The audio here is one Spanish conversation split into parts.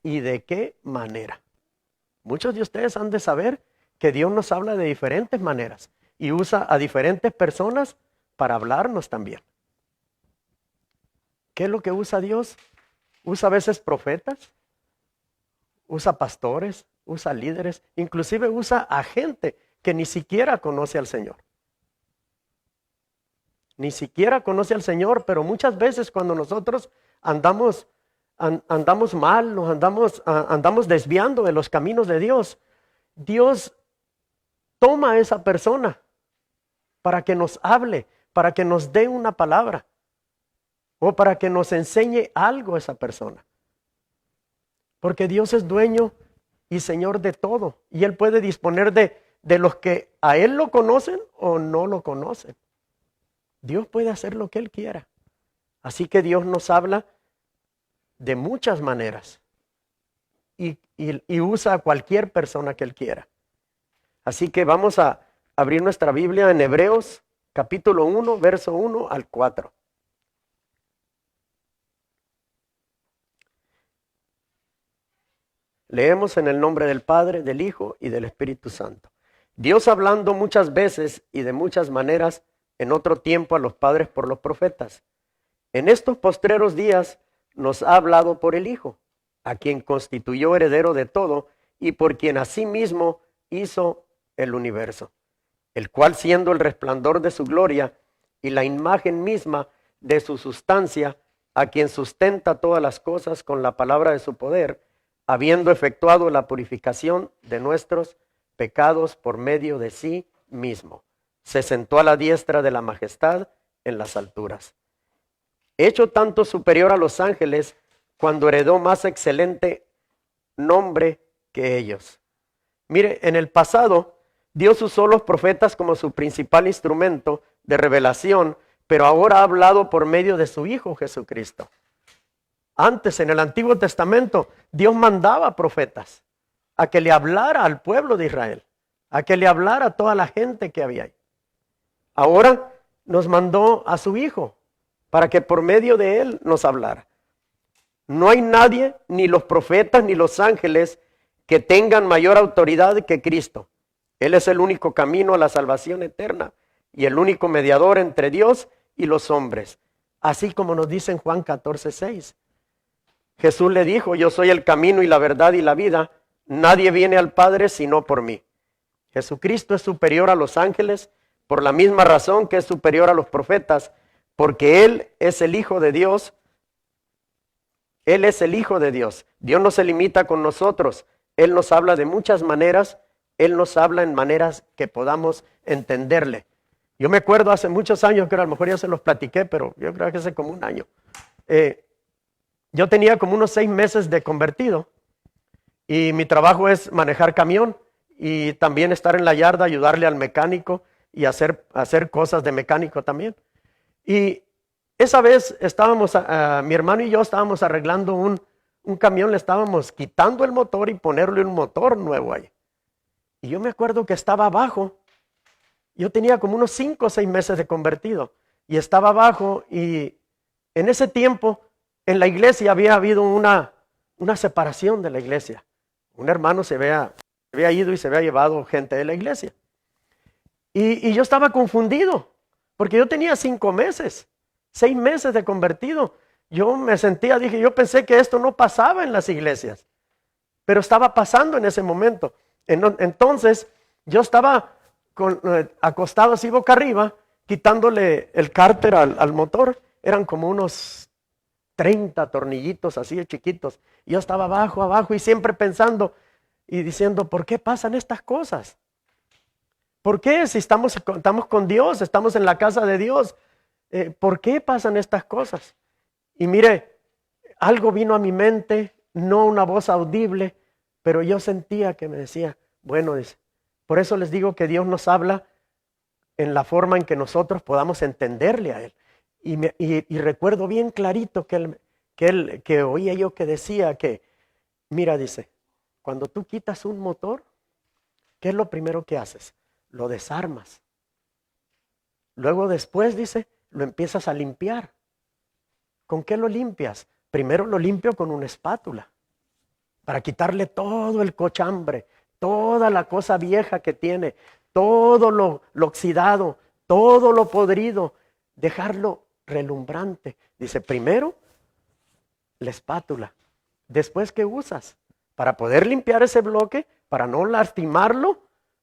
¿Y de qué manera? Muchos de ustedes han de saber que Dios nos habla de diferentes maneras y usa a diferentes personas para hablarnos también. ¿Qué es lo que usa Dios? Usa a veces profetas, usa pastores, usa líderes, inclusive usa a gente que ni siquiera conoce al Señor. Ni siquiera conoce al Señor, pero muchas veces cuando nosotros andamos mal, nos andamos desviando de los caminos de Dios, Dios toma a esa persona para que nos hable, para que nos dé una palabra o para que nos enseñe algo a esa persona. Porque Dios es dueño y Señor de todo y Él puede disponer de los que a Él lo conocen o no lo conocen. Dios puede hacer lo que Él quiera. Así que Dios nos habla de muchas maneras y usa a cualquier persona que Él quiera. Así que vamos a abrir nuestra Biblia en Hebreos capítulo 1, verso 1 al 4. Leemos en el nombre del Padre, del Hijo y del Espíritu Santo. Dios hablando muchas veces y de muchas maneras en otro tiempo a los padres por los profetas. En estos postreros días nos ha hablado por el Hijo, a quien constituyó heredero de todo y por quien asimismo hizo el universo, el cual siendo el resplandor de su gloria y la imagen misma de su sustancia, a quien sustenta todas las cosas con la palabra de su poder, habiendo efectuado la purificación de nuestros pecados por medio de sí mismo, se sentó a la diestra de la majestad en las alturas. Hecho tanto superior a los ángeles, cuando heredó más excelente nombre que ellos. Mire, en el pasado, Dios usó los profetas como su principal instrumento de revelación, pero ahora ha hablado por medio de su Hijo Jesucristo. Antes, en el Antiguo Testamento, Dios mandaba profetas a que le hablara al pueblo de Israel, a que le hablara a toda la gente que había ahí. Ahora nos mandó a su Hijo para que por medio de Él nos hablara. No hay nadie, ni los profetas, ni los ángeles, que tengan mayor autoridad que Cristo. Él es el único camino a la salvación eterna y el único mediador entre Dios y los hombres. Así como nos dice en Juan 14:6. Jesús le dijo, yo soy el camino y la verdad y la vida. Nadie viene al Padre sino por mí. Jesucristo es superior a los ángeles por la misma razón que es superior a los profetas, porque Él es el Hijo de Dios. Él es el Hijo de Dios. Dios no se limita con nosotros. Él nos habla de muchas maneras. Él nos habla en maneras que podamos entenderle. Yo me acuerdo hace muchos años, que a lo mejor ya se los platiqué, pero yo creo que hace como un año. Yo tenía como unos 6 meses de convertido y mi trabajo es manejar camión y también estar en la yarda, ayudarle al mecánico y hacer cosas de mecánico también. Y esa vez mi hermano y yo estábamos arreglando un camión, le estábamos quitando el motor y ponerle un motor nuevo ahí. Y yo me acuerdo que estaba abajo, yo tenía como unos 5 o 6 meses de convertido y estaba abajo y en ese tiempo en la iglesia había habido una separación de la iglesia. Un hermano se había ido y se había llevado gente de la iglesia. Y yo estaba confundido, porque yo tenía 5 meses, 6 meses de convertido. Yo me sentía, yo pensé que esto no pasaba en las iglesias, pero estaba pasando en ese momento. Entonces, yo estaba acostado así boca arriba, quitándole el cárter al motor. Eran como unos 30 tornillitos así de chiquitos. Y yo estaba abajo y siempre pensando y diciendo, ¿por qué pasan estas cosas? ¿Por qué si estamos con Dios, estamos en la casa de Dios? ¿Por qué pasan estas cosas? Y mire, algo vino a mi mente, no una voz audible, pero yo sentía que me decía, bueno, dice, por eso les digo que Dios nos habla en la forma en que nosotros podamos entenderle a Él. Y recuerdo bien clarito que oía yo que decía que, mira, dice, cuando tú quitas un motor, ¿qué es lo primero que haces? Lo desarmas. Luego después, dice, lo empiezas a limpiar. ¿Con qué lo limpias? Primero lo limpio con una espátula. para quitarle todo el cochambre, toda la cosa vieja que tiene, todo lo oxidado, todo lo podrido, dejarlo relumbrante. Dice, primero la espátula, después ¿qué usas? Para poder limpiar ese bloque, para no lastimarlo,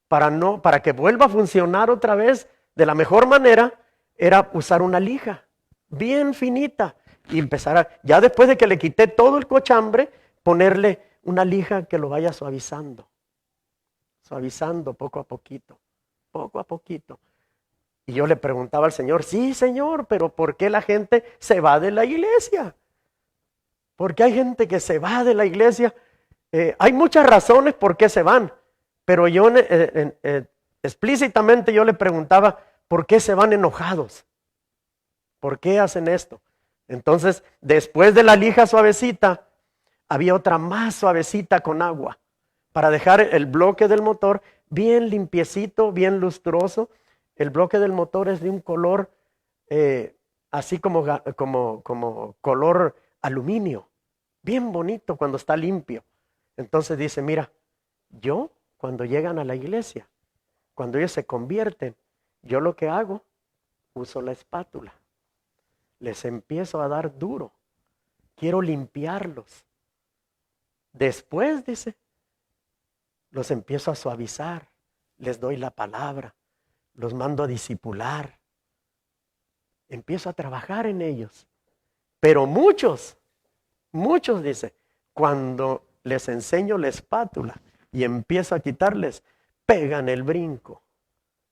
para que vuelva a funcionar otra vez de la mejor manera, era usar una lija bien finita y empezar ya después de que le quité todo el cochambre, ponerle una lija que lo vaya suavizando poco a poquito, poco a poquito. Y yo le preguntaba al Señor, sí, Señor, pero ¿por qué la gente se va de la iglesia? ¿Por qué hay gente que se va de la iglesia? Hay muchas razones por qué se van, pero yo explícitamente yo le preguntaba, ¿por qué se van enojados? ¿Por qué hacen esto? Entonces, después de la lija suavecita, había otra más suavecita con agua, para dejar el bloque del motor bien limpiecito, bien lustroso. El bloque del motor es de un color así como color aluminio, bien bonito cuando está limpio. Entonces dice, mira, yo cuando llegan a la iglesia, cuando ellos se convierten, yo lo que hago, uso la espátula. Les empiezo a dar duro. Quiero limpiarlos. Después, dice, los empiezo a suavizar. Les doy la palabra. Los mando a discipular. Empiezo a trabajar en ellos. Pero muchos, dice, cuando les enseño la espátula y empiezo a quitarles, pegan el brinco.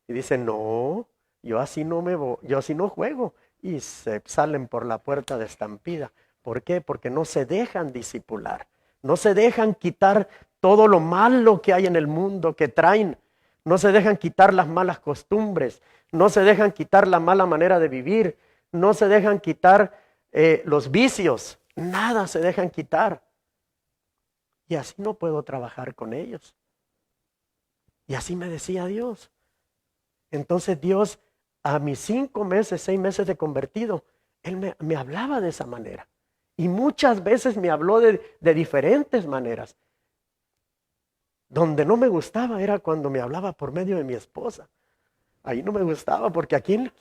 Y dicen, no, yo así no juego. Y se salen por la puerta de estampida. ¿Por qué? Porque no se dejan discipular. No se dejan quitar todo lo malo que hay en el mundo que traen. No se dejan quitar las malas costumbres. No se dejan quitar la mala manera de vivir. No se dejan quitar los vicios. Nada se dejan quitar. Y así no puedo trabajar con ellos. Y así me decía Dios. Entonces Dios, a mis 5 meses, 6 meses de convertido, Él me hablaba de esa manera. Y muchas veces me habló de diferentes maneras. Donde no me gustaba era cuando me hablaba por medio de mi esposa. Ahí no me gustaba porque ¿a quién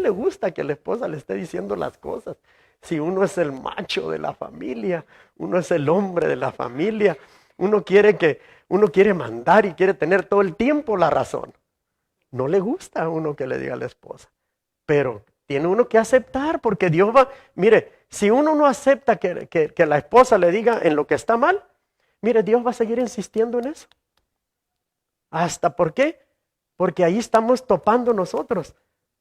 le gusta que la esposa le esté diciendo las cosas? Si uno es el macho de la familia, uno es el hombre de la familia, uno quiere mandar y quiere tener todo el tiempo la razón. No le gusta a uno que le diga a la esposa, pero tiene uno que aceptar porque Dios va, mire, si uno no acepta que la esposa le diga en lo que está mal, mire, Dios va a seguir insistiendo en eso. ¿Hasta por qué? Porque ahí estamos topando nosotros.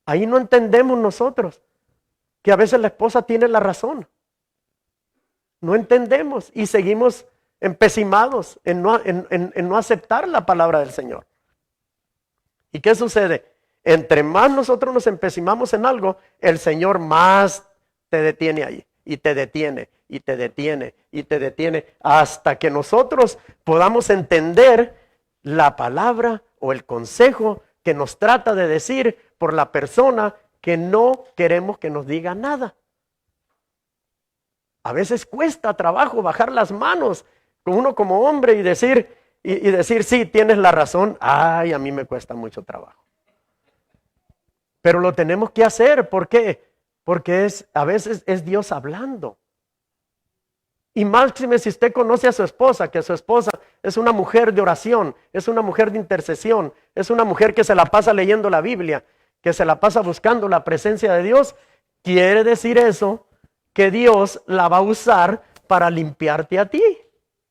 Ahí no entendemos nosotros que a veces la esposa tiene la razón. No entendemos y seguimos empecimados en no aceptar la palabra del Señor. ¿Y qué sucede? Entre más nosotros nos empecinamos en algo, el Señor más te detiene ahí. Y te detiene, y te detiene, y te detiene, hasta que nosotros podamos entender la palabra o el consejo que nos trata de decir por la persona que no queremos que nos diga nada. A veces cuesta trabajo bajar las manos con uno como hombre y decir, sí, tienes la razón. Ay, a mí me cuesta mucho trabajo. Pero lo tenemos que hacer. ¿Por qué? Porque a veces es Dios hablando. Y máxime si usted conoce a su esposa, que su esposa es una mujer de oración, es una mujer de intercesión, es una mujer que se la pasa leyendo la Biblia, que se la pasa buscando la presencia de Dios, quiere decir eso, que Dios la va a usar para limpiarte a ti,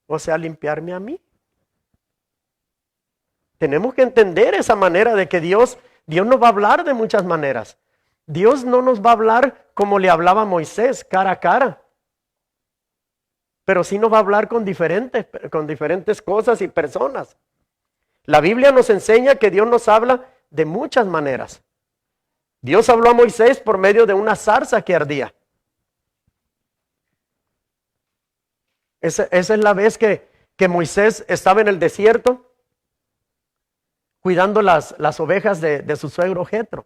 o sea, limpiarme a mí. Tenemos que entender esa manera de que Dios nos va a hablar de muchas maneras. Dios no nos va a hablar como le hablaba a Moisés, cara a cara. Pero sí nos va a hablar con diferentes cosas y personas. La Biblia nos enseña que Dios nos habla de muchas maneras. Dios habló a Moisés por medio de una zarza que ardía. Esa es la vez que Moisés estaba en el desierto cuidando las ovejas de su suegro Jetro.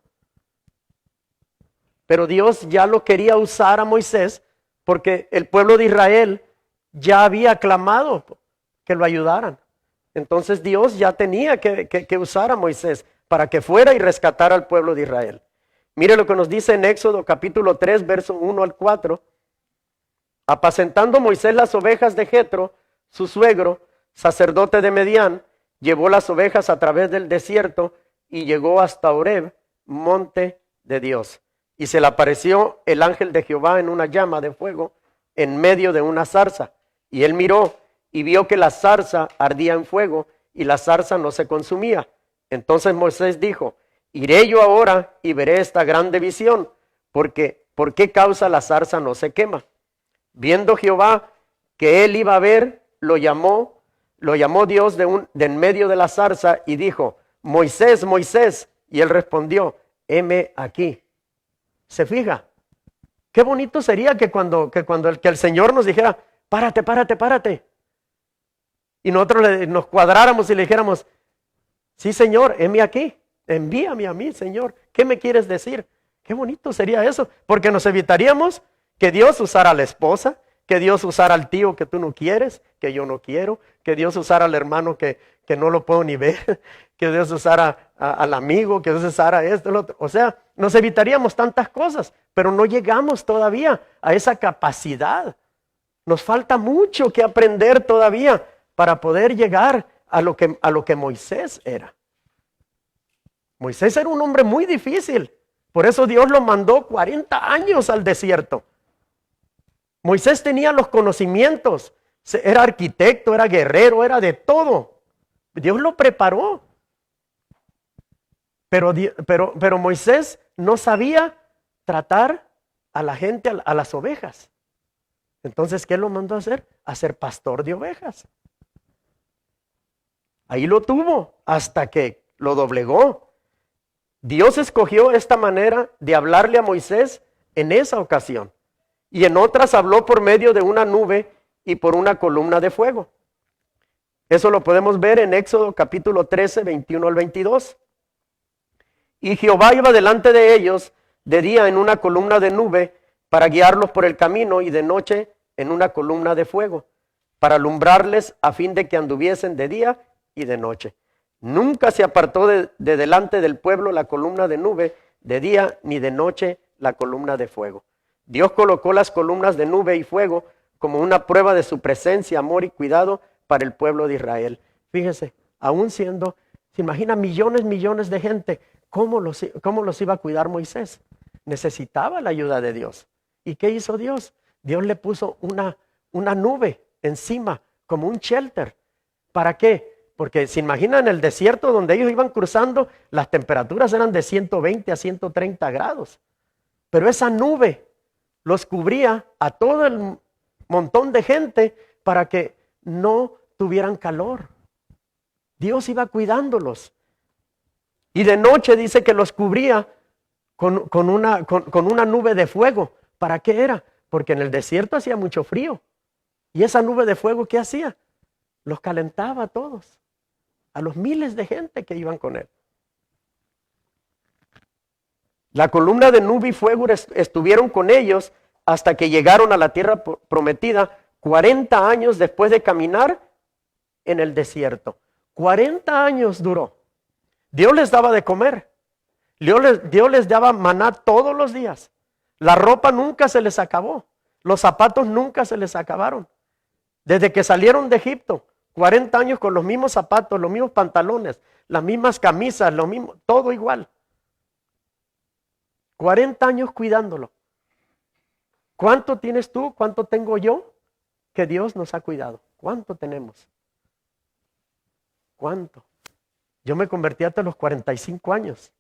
Pero Dios ya lo quería usar a Moisés porque el pueblo de Israel ya había clamado que lo ayudaran. Entonces Dios ya tenía que usar a Moisés para que fuera y rescatara al pueblo de Israel. Mire lo que nos dice en Éxodo capítulo 3, verso 1 al 4. Apacentando Moisés las ovejas de Jetro, su suegro, sacerdote de Medián, llevó las ovejas a través del desierto y llegó hasta Horeb, monte de Dios. Y se le apareció el ángel de Jehová en una llama de fuego en medio de una zarza. Y él miró y vio que la zarza ardía en fuego y la zarza no se consumía. Entonces Moisés dijo: iré yo ahora y veré esta grande visión, porque ¿por qué causa la zarza no se quema? Viendo Jehová que él iba a ver, lo llamó Dios de en medio de la zarza y dijo: Moisés, Moisés. Y él respondió: heme aquí. ¿Se fija? Qué bonito sería que cuando el Señor nos dijera: párate, párate, párate. Y nosotros nos cuadráramos y le dijéramos: sí, Señor, heme aquí. Envíame a mí, Señor. ¿Qué me quieres decir? Qué bonito sería eso, porque nos evitaríamos que Dios usara a la esposa, que Dios usara al tío que tú no quieres, que yo no quiero, que Dios usara al hermano que no lo puedo ni ver, que Dios usara al amigo, que Dios usara esto, lo otro. O sea, nos evitaríamos tantas cosas, pero no llegamos todavía a esa capacidad. Nos falta mucho que aprender todavía para poder llegar a lo que Moisés era. Moisés era un hombre muy difícil, por eso Dios lo mandó 40 años al desierto. Moisés tenía los conocimientos, era arquitecto, era guerrero, era de todo. Dios lo preparó. Pero Moisés no sabía tratar a la gente, a las ovejas. Entonces, ¿qué lo mandó a hacer? A ser pastor de ovejas. Ahí lo tuvo hasta que lo doblegó. Dios escogió esta manera de hablarle a Moisés en esa ocasión. Y en otras habló por medio de una nube y por una columna de fuego. Eso lo podemos ver en Éxodo capítulo 13, 21 al 22. Y Jehová iba delante de ellos de día en una columna de nube para guiarlos por el camino, y de noche en una columna de fuego para alumbrarles, a fin de que anduviesen de día y de noche. Nunca se apartó de delante del pueblo la columna de nube de día, ni de noche la columna de fuego. Dios colocó las columnas de nube y fuego como una prueba de su presencia, amor y cuidado para el pueblo de Israel. Fíjese, aún siendo, se imagina millones de gente, ¿cómo los iba a cuidar Moisés? Necesitaba la ayuda de Dios. ¿Y qué hizo Dios? Dios le puso una nube encima, como un shelter. ¿Para qué? Porque se imaginan el desierto donde ellos iban cruzando, las temperaturas eran de 120 a 130 grados. Pero esa nube los cubría a todo el montón de gente para que no tuvieran calor. Dios iba cuidándolos. Y de noche dice que los cubría con una nube de fuego. ¿Para qué era? Porque en el desierto hacía mucho frío. Y esa nube de fuego, ¿qué hacía? Los calentaba a todos, a los miles de gente que iban con él. La columna de nube y fuego estuvieron con ellos hasta que llegaron a la tierra prometida, 40 años después de caminar en el desierto. 40 años duró. Dios les daba de comer. Dios les daba maná todos los días. La ropa nunca se les acabó. Los zapatos nunca se les acabaron. Desde que salieron de Egipto, 40 años con los mismos zapatos, los mismos pantalones, las mismas camisas, lo mismo, todo igual. 40 años cuidándolo. ¿Cuánto tienes tú? ¿Cuánto tengo yo? Que Dios nos ha cuidado. ¿Cuánto tenemos? ¿Cuánto? Yo me convertí hasta los 45 años.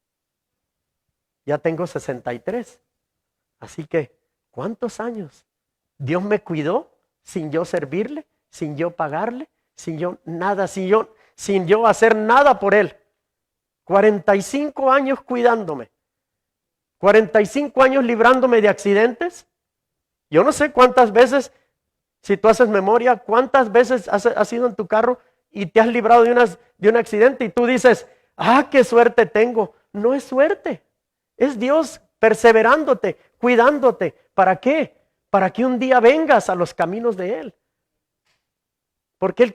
Ya tengo 63. Así que, ¿cuántos años? Dios me cuidó sin yo servirle, sin yo pagarle, sin yo nada, sin yo hacer nada por él. 45 años cuidándome. 45 años librándome de accidentes. Yo no sé cuántas veces, si tú haces memoria, cuántas veces has ido en tu carro y te has librado de un accidente y tú dices: ¡ah, qué suerte tengo! No es suerte, es Dios perseverándote, cuidándote. ¿Para qué? Para que un día vengas a los caminos de Él. Porque Él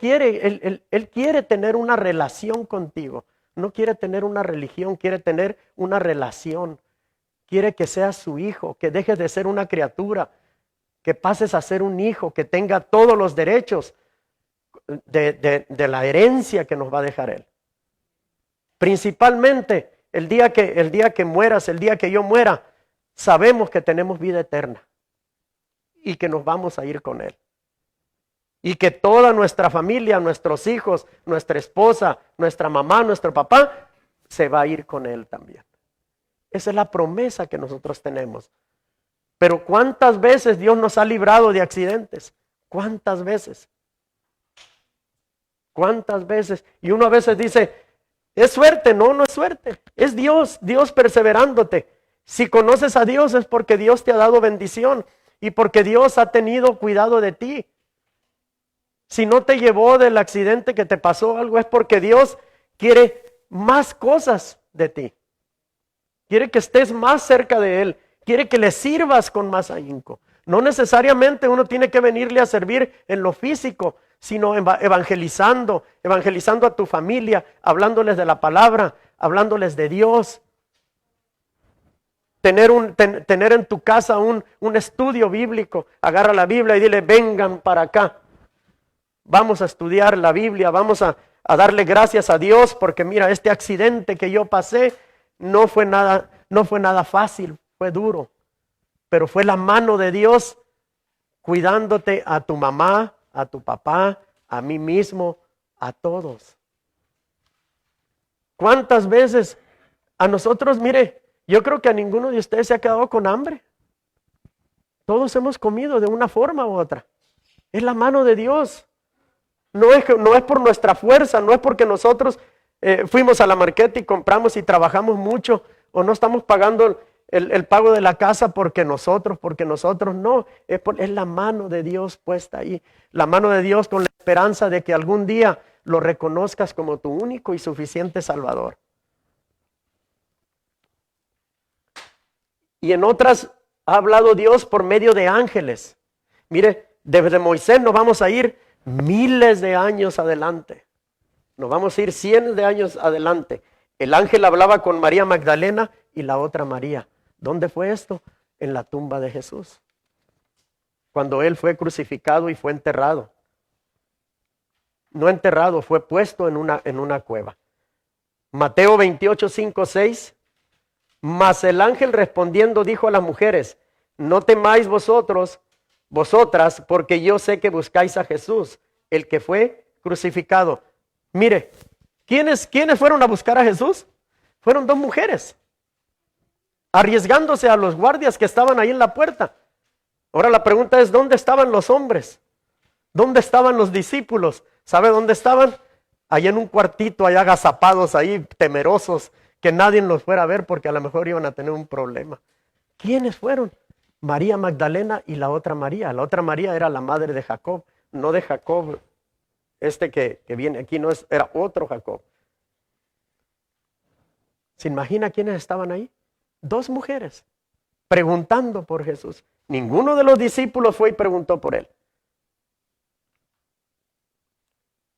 quiere tener una relación contigo. No quiere tener una religión, quiere tener una relación. Quiere que seas su hijo, que dejes de ser una criatura, que pases a ser un hijo, que tenga todos los derechos de la herencia que nos va a dejar Él. Principalmente el día que mueras, el día que yo muera, sabemos que tenemos vida eterna y que nos vamos a ir con Él. Y que toda nuestra familia, nuestros hijos, nuestra esposa, nuestra mamá, nuestro papá, se va a ir con Él también. Esa es la promesa que nosotros tenemos. Pero ¿cuántas veces Dios nos ha librado de accidentes? ¿Cuántas veces? ¿Cuántas veces? Y uno a veces dice, ¿es suerte? No, no es suerte. Es Dios, Dios perseverándote. Si conoces a Dios es porque Dios te ha dado bendición y porque Dios ha tenido cuidado de ti. Si no te llevó del accidente que te pasó algo, es porque Dios quiere más cosas de ti. Quiere que estés más cerca de Él. Quiere que le sirvas con más ahínco. No necesariamente uno tiene que venirle a servir en lo físico, sino evangelizando a tu familia, hablándoles de la palabra, hablándoles de Dios. Tener en tu casa un estudio bíblico. Agarra la Biblia y dile, vengan para acá. Vamos a estudiar la Biblia, vamos a darle gracias a Dios porque mira, este accidente que yo pasé no fue nada fácil, fue duro, pero fue la mano de Dios cuidándote a tu mamá, a tu papá, a mí mismo, a todos. ¿Cuántas veces a nosotros, mire, yo creo que a ninguno de ustedes se ha quedado con hambre? Todos hemos comido de una forma u otra. Es la mano de Dios. No es por nuestra fuerza, no es porque nosotros fuimos a la marqueta y compramos y trabajamos mucho, o no estamos pagando el pago de la casa porque nosotros no, es la mano de Dios puesta ahí, la mano de Dios con la esperanza de que algún día lo reconozcas como tu único y suficiente Salvador. Y en otras ha hablado Dios por medio de ángeles. Mire, desde Moisés nos vamos a ir miles de años adelante. Nos vamos a ir cientos de años adelante. El ángel hablaba con María Magdalena y la otra María. ¿Dónde fue esto? En la tumba de Jesús. Cuando Él fue crucificado y fue enterrado. No enterrado, fue puesto en una cueva. Mateo 28, 5, 6. Mas el ángel respondiendo dijo a las mujeres, no temáis vosotras, porque yo sé que buscáis a Jesús, el que fue crucificado. Mire, ¿quiénes fueron a buscar a Jesús? Fueron dos mujeres, arriesgándose a los guardias que estaban ahí en la puerta. Ahora la pregunta es, ¿dónde estaban los hombres? ¿Dónde estaban los discípulos? ¿Sabe dónde estaban? Allá en un cuartito, allá agazapados, ahí temerosos, que nadie los fuera a ver porque a lo mejor iban a tener un problema. ¿Quiénes fueron? María Magdalena y la otra María. La otra María era la madre de Jacob, no de Jacob, que viene aquí, no es, era otro Jacob. ¿Se imagina quiénes estaban ahí? Dos mujeres preguntando por Jesús. Ninguno de los discípulos fue y preguntó por Él.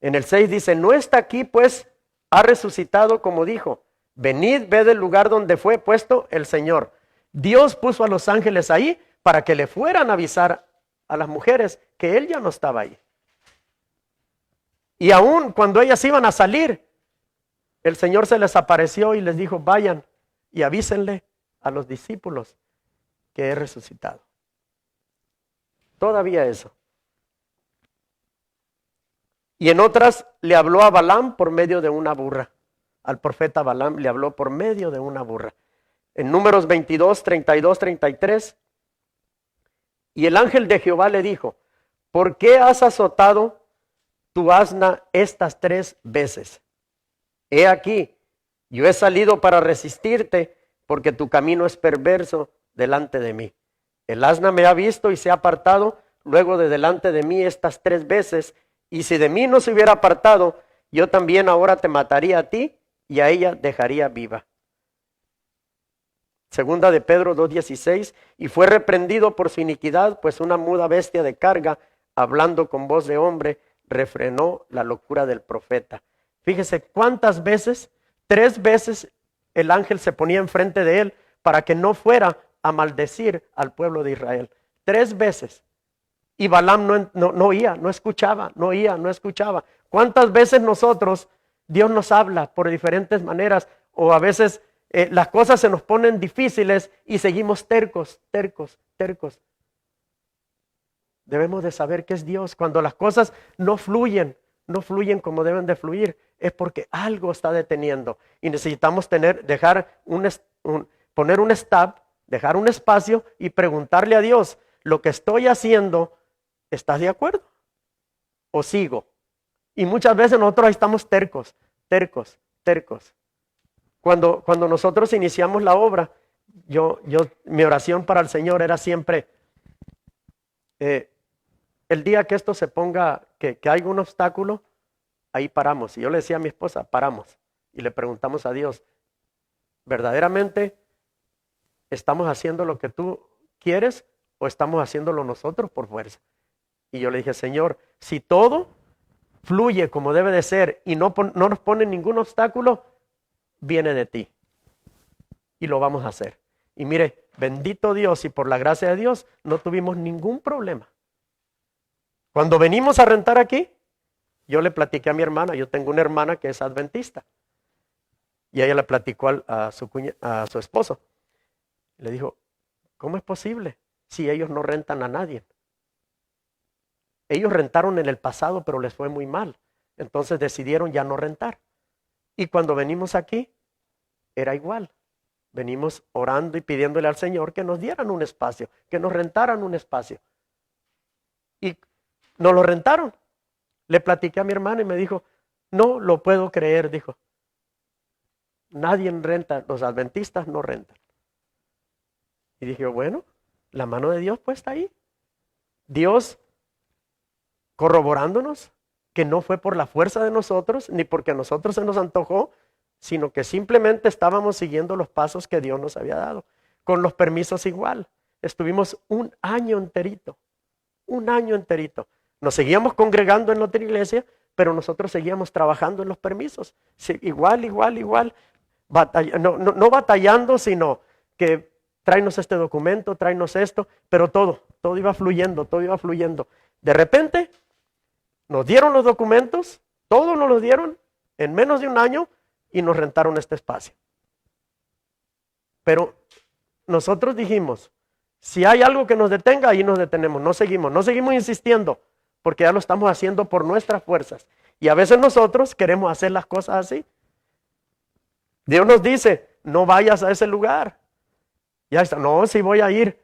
En el 6 dice, no está aquí, pues ha resucitado como dijo. Venid, ved el lugar donde fue puesto el Señor. Dios puso a los ángeles ahí para que le fueran a avisar a las mujeres que Él ya no estaba ahí. Y aún cuando ellas iban a salir, el Señor se les apareció y les dijo, vayan y avísenle a los discípulos que he resucitado. Todavía eso. Y en otras le habló a Balaam por medio de una burra. Al profeta Balaam le habló por medio de una burra. En Números 22, 32, 33. Y el ángel de Jehová le dijo, ¿por qué has azotado tu asna estas 3 veces? He aquí, yo he salido para resistirte, porque tu camino es perverso delante de mí. El asna me ha visto y se ha apartado luego de delante de mí estas 3 veces, y si de mí no se hubiera apartado, yo también ahora te mataría a ti y a ella dejaría viva. Segunda de Pedro 2:16, y fue reprendido por su iniquidad, pues una muda bestia de carga, hablando con voz de hombre, refrenó la locura del profeta. Fíjese cuántas veces, 3 veces el ángel se ponía enfrente de él para que no fuera a maldecir al pueblo de Israel. 3 veces. Y Balaam no oía, no escuchaba, no oía, no escuchaba. ¿Cuántas veces nosotros, Dios nos habla por diferentes maneras, o a veces las cosas se nos ponen difíciles y seguimos tercos? Debemos de saber que es Dios. Cuando las cosas no fluyen como deben de fluir, es porque algo está deteniendo. Y necesitamos poner un stop, dejar un espacio y preguntarle a Dios, lo que estoy haciendo, ¿estás de acuerdo? ¿O sigo? Y muchas veces nosotros ahí estamos tercos. Cuando nosotros iniciamos la obra, mi oración para el Señor era siempre, el día que esto se ponga, que haya un obstáculo, ahí paramos. Y yo le decía a mi esposa, paramos. Y le preguntamos a Dios, ¿verdaderamente estamos haciendo lo que tú quieres o estamos haciéndolo nosotros por fuerza? Y yo le dije, Señor, si todo fluye como debe de ser y no nos pone ningún obstáculo, viene de ti. Y lo vamos a hacer. Y mire, bendito Dios, y por la gracia de Dios, no tuvimos ningún problema. Cuando venimos a rentar aquí, yo le platiqué a mi hermana, yo tengo una hermana que es adventista. Y ella le platicó a su esposo. Le dijo, ¿cómo es posible si ellos no rentan a nadie? Ellos rentaron en el pasado, pero les fue muy mal. Entonces decidieron ya no rentar. Y cuando venimos aquí, era igual. Venimos orando y pidiéndole al Señor que nos dieran un espacio, que nos rentaran un espacio. Y nos lo rentaron. Le platiqué a mi hermana y me dijo, no lo puedo creer, dijo. Nadie renta, los adventistas no rentan. Y dije, bueno, la mano de Dios pues está ahí. Dios corroborándonos que no fue por la fuerza de nosotros, ni porque a nosotros se nos antojó, sino que simplemente estábamos siguiendo los pasos que Dios nos había dado. Con los permisos igual. Estuvimos un año enterito. Nos seguíamos congregando en la otra iglesia, pero nosotros seguíamos trabajando en los permisos. Sí, igual. No batallando, sino que tráenos este documento, tráenos esto, pero todo iba fluyendo. De repente, nos dieron los documentos, todos nos los dieron en menos de un año y nos rentaron este espacio. Pero nosotros dijimos, si hay algo que nos detenga, ahí nos detenemos, no seguimos insistiendo, porque ya lo estamos haciendo por nuestras fuerzas. Y a veces nosotros queremos hacer las cosas así. Dios nos dice, no vayas a ese lugar. Ya está, no, sí voy a ir.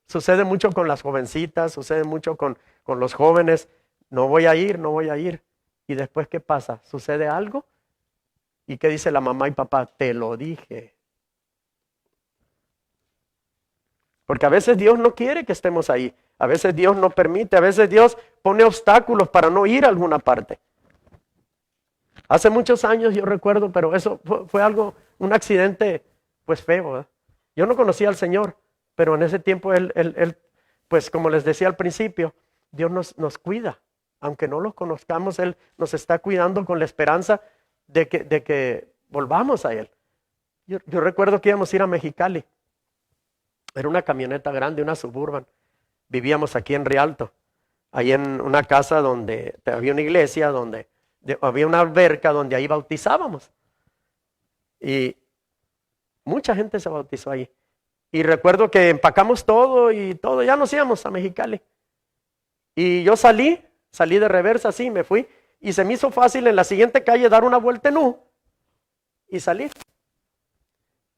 Sucede mucho con las jovencitas, sucede mucho con los jóvenes. No voy a ir. Y después, ¿qué pasa? ¿Sucede algo? ¿Y qué dice la mamá y papá? Te lo dije. Porque a veces Dios no quiere que estemos ahí. A veces Dios no permite. A veces Dios pone obstáculos para no ir a alguna parte. Hace muchos años yo recuerdo, pero eso fue algo, un accidente pues feo, ¿eh? Yo no conocía al Señor, pero en ese tiempo él pues como les decía al principio, Dios nos cuida. Aunque no los conozcamos, Él nos está cuidando con la esperanza de que volvamos a Él. Yo recuerdo que íbamos a ir a Mexicali. Era una camioneta grande, una Suburban. Vivíamos aquí en Rialto, ahí en una casa donde había una iglesia, donde había una alberca donde ahí bautizábamos. Y mucha gente se bautizó ahí. Y recuerdo que empacamos todo y todo, ya nos íbamos a Mexicali. Y yo salí de reversa así, me fui. Y se me hizo fácil en la siguiente calle dar una vuelta en U y salir.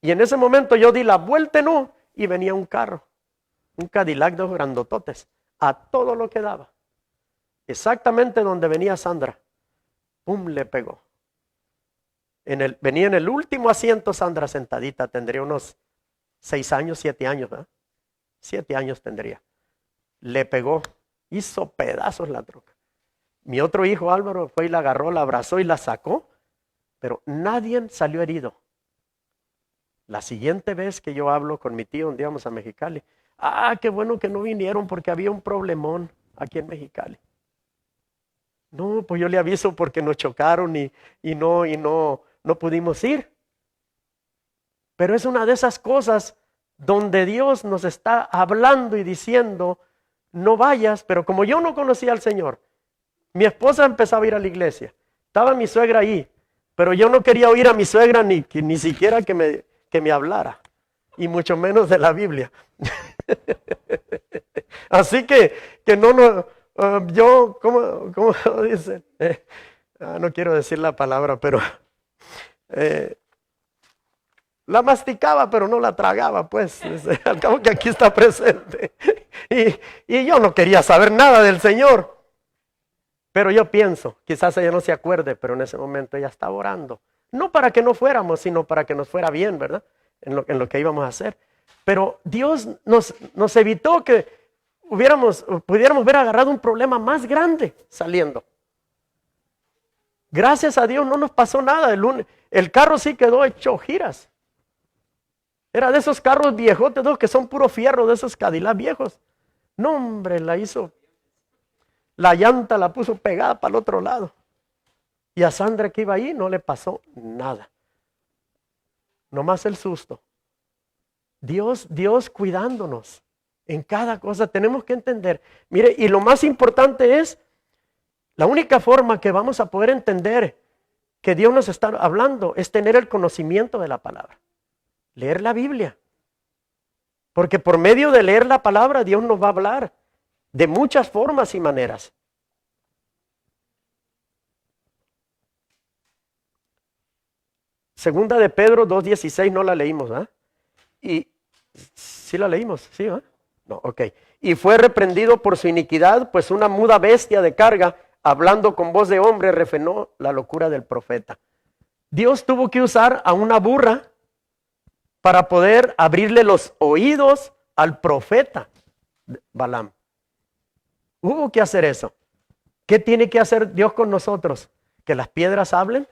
Y en ese momento yo di la vuelta en U y venía un carro, un Cadillac de grandototes, a todo lo que daba. Exactamente donde venía Sandra. ¡Pum! Le pegó. Venía en el último asiento Sandra sentadita, tendría unos 6 años, 7 años, ¿verdad? 7 años tendría. Le pegó, hizo pedazos la troca. Mi otro hijo Álvaro fue y la agarró, la abrazó y la sacó, pero nadie salió herido. La siguiente vez que yo hablo con mi tío, un día vamos a Mexicali. Qué bueno que no vinieron porque había un problemón aquí en Mexicali. No, pues yo le aviso porque nos chocaron y no pudimos ir. Pero es una de esas cosas donde Dios nos está hablando y diciendo, no vayas. Pero como yo no conocía al Señor, mi esposa empezaba a ir a la iglesia, estaba mi suegra ahí, pero yo no quería oír a mi suegra ni siquiera que me hablara, y mucho menos de la Biblia. Así que yo, ¿cómo dicen? No quiero decir la palabra, pero la masticaba, pero no la tragaba, pues, al cabo que aquí está presente. Y yo no quería saber nada del Señor. Pero yo pienso, quizás ella no se acuerde, pero en ese momento ella estaba orando. No para que no fuéramos, sino para que nos fuera bien, ¿verdad? En lo que íbamos a hacer. Pero Dios nos evitó que pudiéramos haber agarrado un problema más grande saliendo. Gracias a Dios no nos pasó nada. El carro sí quedó hecho giras. Era de esos carros viejotes, que son puro fierro, de esos Cadillac viejos. No, hombre, la llanta la puso pegada para el otro lado. Y a Sandra que iba ahí no le pasó nada. Nomás el susto. Dios cuidándonos en cada cosa. Tenemos que entender. Mire, y lo más importante es, la única forma que vamos a poder entender que Dios nos está hablando es tener el conocimiento de la palabra. Leer la Biblia. Porque por medio de leer la palabra Dios nos va a hablar de muchas formas y maneras. Segunda de Pedro 2:16 no la leímos, ¿ah? Y sí la leímos, ¿sí? ¿Ah? No, ok. Y fue reprendido por su iniquidad, pues una muda bestia de carga, hablando con voz de hombre, refrenó la locura del profeta. Dios tuvo que usar a una burra para poder abrirle los oídos al profeta Balaam. Hubo que hacer eso. ¿Qué tiene que hacer Dios con nosotros? ¿Que las piedras hablen?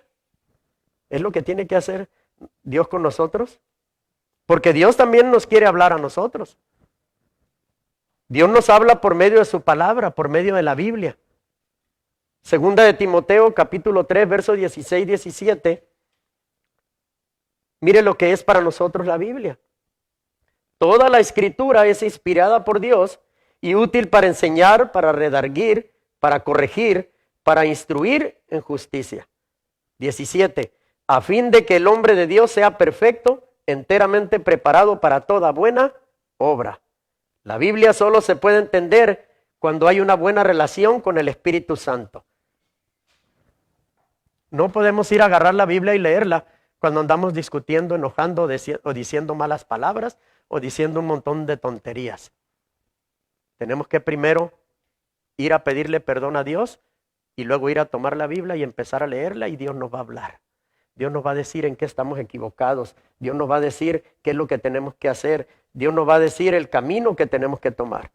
¿Es lo que tiene que hacer Dios con nosotros? Porque Dios también nos quiere hablar a nosotros. Dios nos habla por medio de su palabra, por medio de la Biblia. Segunda de Timoteo, capítulo 3, versos 16 y 17. Mire lo que es para nosotros la Biblia. Toda la escritura es inspirada por Dios y útil para enseñar, para redarguir, para corregir, para instruir en justicia. 17. A fin de que el hombre de Dios sea perfecto, enteramente preparado para toda buena obra. La Biblia solo se puede entender cuando hay una buena relación con el Espíritu Santo. No podemos ir a agarrar la Biblia y leerla cuando andamos discutiendo, enojando o diciendo malas palabras o diciendo un montón de tonterías. Tenemos que primero ir a pedirle perdón a Dios y luego ir a tomar la Biblia y empezar a leerla, y Dios nos va a hablar. Dios nos va a decir en qué estamos equivocados. Dios nos va a decir qué es lo que tenemos que hacer. Dios nos va a decir el camino que tenemos que tomar.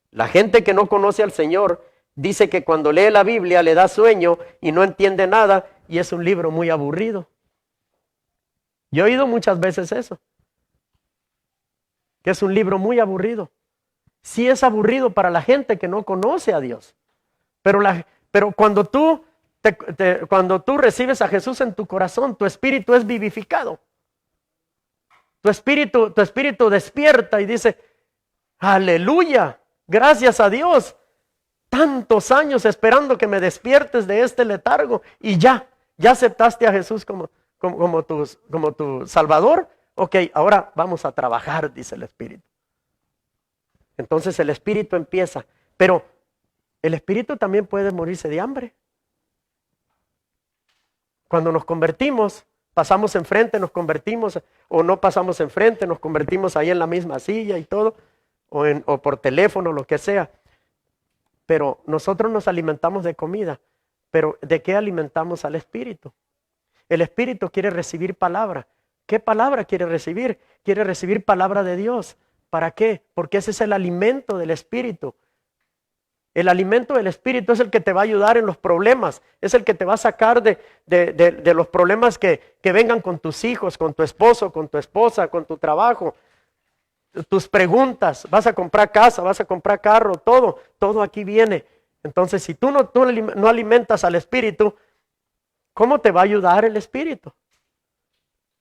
La gente que no conoce al Señor dice que cuando lee la Biblia le da sueño y no entiende nada, y es un libro muy aburrido. Yo he oído muchas veces eso, que es un libro muy aburrido. Sí es aburrido para la gente que no conoce a Dios, pero cuando tú recibes a Jesús en tu corazón, tu espíritu es vivificado. Tu espíritu despierta y dice, aleluya, gracias a Dios. Tantos años esperando que me despiertes de este letargo y ya aceptaste a Jesús como tu Salvador. Ok, ahora vamos a trabajar, dice el Espíritu. Entonces el Espíritu empieza, pero el Espíritu también puede morirse de hambre. Cuando nos convertimos, pasamos enfrente, nos convertimos, o no pasamos enfrente, nos convertimos ahí en la misma silla y todo, o por teléfono, lo que sea. Pero nosotros nos alimentamos de comida. Pero ¿de qué alimentamos al Espíritu? El Espíritu quiere recibir palabra. ¿Qué palabra quiere recibir? Quiere recibir palabra de Dios. ¿Para qué? Porque ese es el alimento del Espíritu. El alimento del Espíritu es el que te va a ayudar en los problemas. Es el que te va a sacar de los problemas que vengan con tus hijos, con tu esposo, con tu esposa, con tu trabajo. Tus preguntas, vas a comprar casa, vas a comprar carro, todo aquí viene. Entonces, si tú no alimentas al Espíritu, ¿cómo te va a ayudar el Espíritu?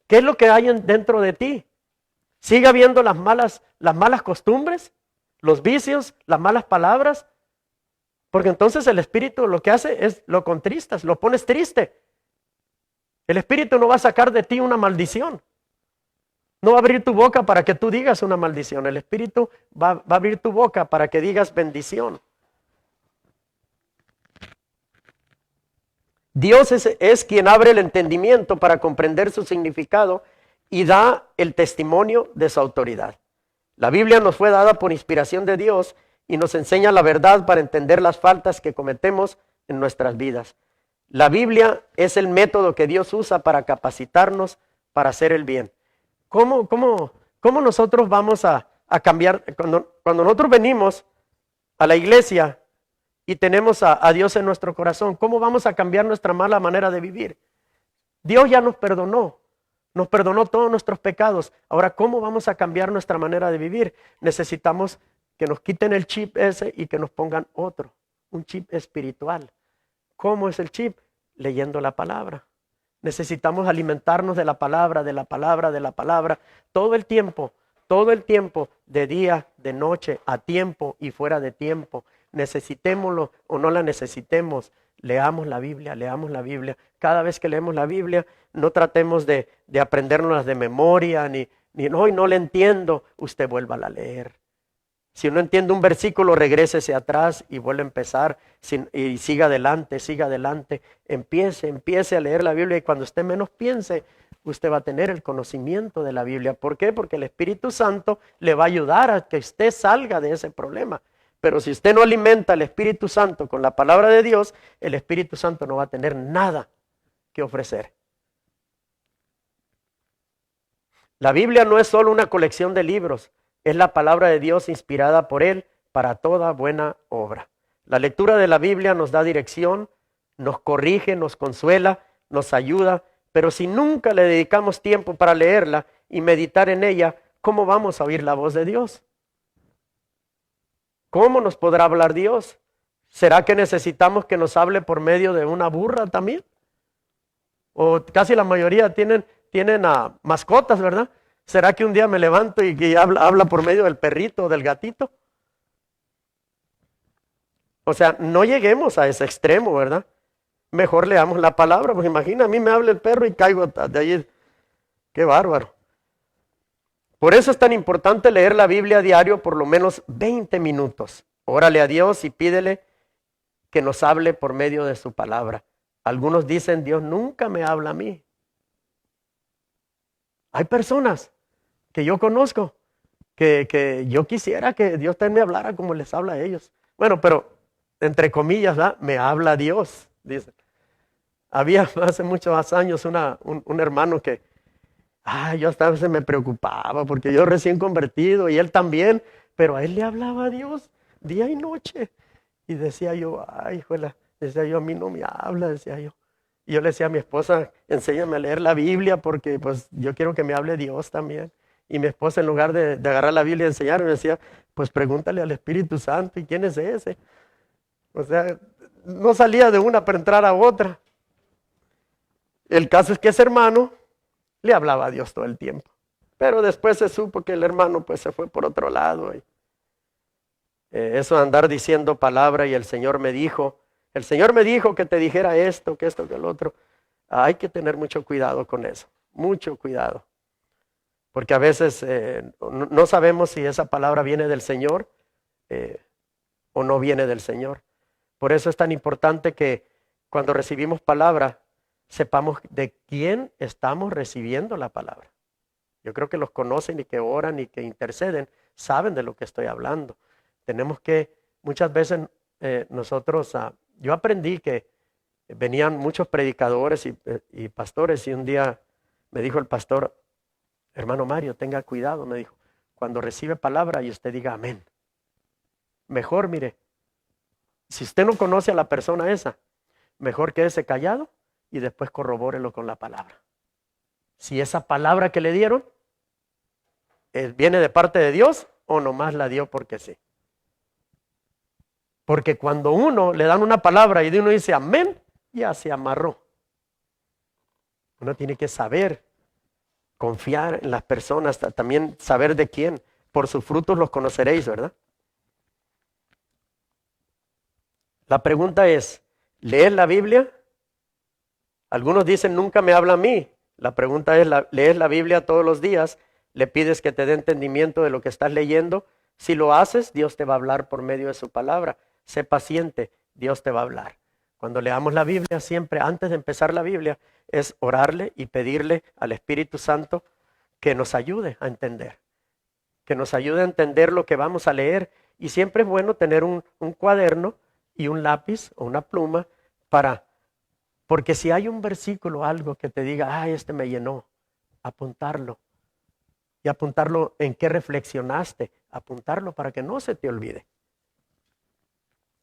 ¿Qué es lo que hay dentro de ti? ¿Sigue habiendo las malas costumbres, los vicios, las malas palabras? Porque entonces el Espíritu lo que hace es lo contristas, lo pones triste. El Espíritu no va a sacar de ti una maldición. No va a abrir tu boca para que tú digas una maldición. El Espíritu va a abrir tu boca para que digas bendición. Dios es quien abre el entendimiento para comprender su significado y da el testimonio de su autoridad. La Biblia nos fue dada por inspiración de Dios y nos enseña la verdad para entender las faltas que cometemos en nuestras vidas. La Biblia es el método que Dios usa para capacitarnos para hacer el bien. ¿Cómo nosotros vamos a cambiar? Cuando nosotros venimos a la iglesia y tenemos a Dios en nuestro corazón, ¿cómo vamos a cambiar nuestra mala manera de vivir? Dios ya nos perdonó todos nuestros pecados. Ahora, ¿cómo vamos a cambiar nuestra manera de vivir? Necesitamos que nos quiten el chip ese y que nos pongan otro, un chip espiritual. ¿Cómo es el chip? Leyendo la palabra. Necesitamos alimentarnos de la palabra, de la palabra, de la palabra, todo el tiempo, de día, de noche, a tiempo y fuera de tiempo. Necesitémoslo o no la necesitemos, leamos la Biblia. Cada vez que leemos la Biblia, no tratemos de aprendérnoslas de memoria, ni no le entiendo, usted vuélvala a leer. Si no entiende un versículo, regrésese atrás y vuelve a empezar y siga adelante. Empiece a leer la Biblia y cuando usted menos piense, usted va a tener el conocimiento de la Biblia. ¿Por qué? Porque el Espíritu Santo le va a ayudar a que usted salga de ese problema. Pero si usted no alimenta al Espíritu Santo con la palabra de Dios, el Espíritu Santo no va a tener nada que ofrecer. La Biblia no es solo una colección de libros, es la palabra de Dios inspirada por Él para toda buena obra. La lectura de la Biblia nos da dirección, nos corrige, nos consuela, nos ayuda, pero si nunca le dedicamos tiempo para leerla y meditar en ella, ¿cómo vamos a oír la voz de Dios? ¿Cómo nos podrá hablar Dios? ¿Será que necesitamos que nos hable por medio de una burra también? O casi la mayoría tienen mascotas, ¿verdad? ¿Será que un día me levanto y que habla por medio del perrito o del gatito? O sea, no lleguemos a ese extremo, ¿verdad? Mejor leamos la palabra, porque imagina, a mí me habla el perro y caigo de ahí. ¡Qué bárbaro! Por eso es tan importante leer la Biblia a diario por lo menos 20 minutos. Órale a Dios y pídele que nos hable por medio de su palabra. Algunos dicen, Dios nunca me habla a mí. Hay personas que yo conozco que yo quisiera que Dios también me hablara como les habla a ellos. Bueno, pero entre comillas, ¿verdad? Me habla Dios, dicen. Había hace muchos años un hermano que yo hasta a veces me preocupaba porque yo recién convertido y él también, pero a él le hablaba a Dios día y noche. Y decía yo, decía yo, a mí no me habla, decía yo. Y yo le decía a mi esposa, enséñame a leer la Biblia porque pues yo quiero que me hable Dios también. Y mi esposa en lugar de agarrar la Biblia y enseñarme, me decía, pues pregúntale al Espíritu Santo, ¿y quién es ese? O sea, no salía de una para entrar a otra. El caso es que ese hermano le hablaba a Dios todo el tiempo. Pero después se supo que el hermano pues se fue por otro lado. Eso de andar diciendo palabra y el Señor me dijo que te dijera esto, que el otro. Hay que tener mucho cuidado con eso, mucho cuidado. Porque a veces no sabemos si esa palabra viene del Señor o no viene del Señor. Por eso es tan importante que cuando recibimos palabra, sepamos de quién estamos recibiendo la palabra. Yo creo que los conocen y que oran y que interceden, saben de lo que estoy hablando. Tenemos que, muchas veces nosotros, yo aprendí que venían muchos predicadores y pastores y un día me dijo el pastor, hermano Mario, tenga cuidado, me dijo, cuando recibe palabra y usted diga amén. Mejor, mire, si usted no conoce a la persona esa, mejor quédese callado y después corrobórelo con la palabra. Si esa palabra que le dieron viene de parte de Dios o nomás la dio porque sí. Porque cuando uno le dan una palabra y uno dice amén, ya se amarró. Uno tiene que saber confiar en las personas, también saber de quién. Por sus frutos los conoceréis, ¿verdad? La pregunta es, ¿lees la Biblia? Algunos dicen, nunca me habla a mí. La pregunta es, ¿lees la Biblia todos los días? ¿Le pides que te dé entendimiento de lo que estás leyendo? Si lo haces, Dios te va a hablar por medio de su palabra. Sé paciente, Dios te va a hablar. Cuando leamos la Biblia, siempre antes de empezar la Biblia, es orarle y pedirle al Espíritu Santo que nos ayude a entender. Que nos ayude a entender lo que vamos a leer. Y siempre es bueno tener un cuaderno y un lápiz o una pluma porque si hay un versículo, algo que te diga, este me llenó, apuntarlo. Y apuntarlo en qué reflexionaste, apuntarlo para que no se te olvide.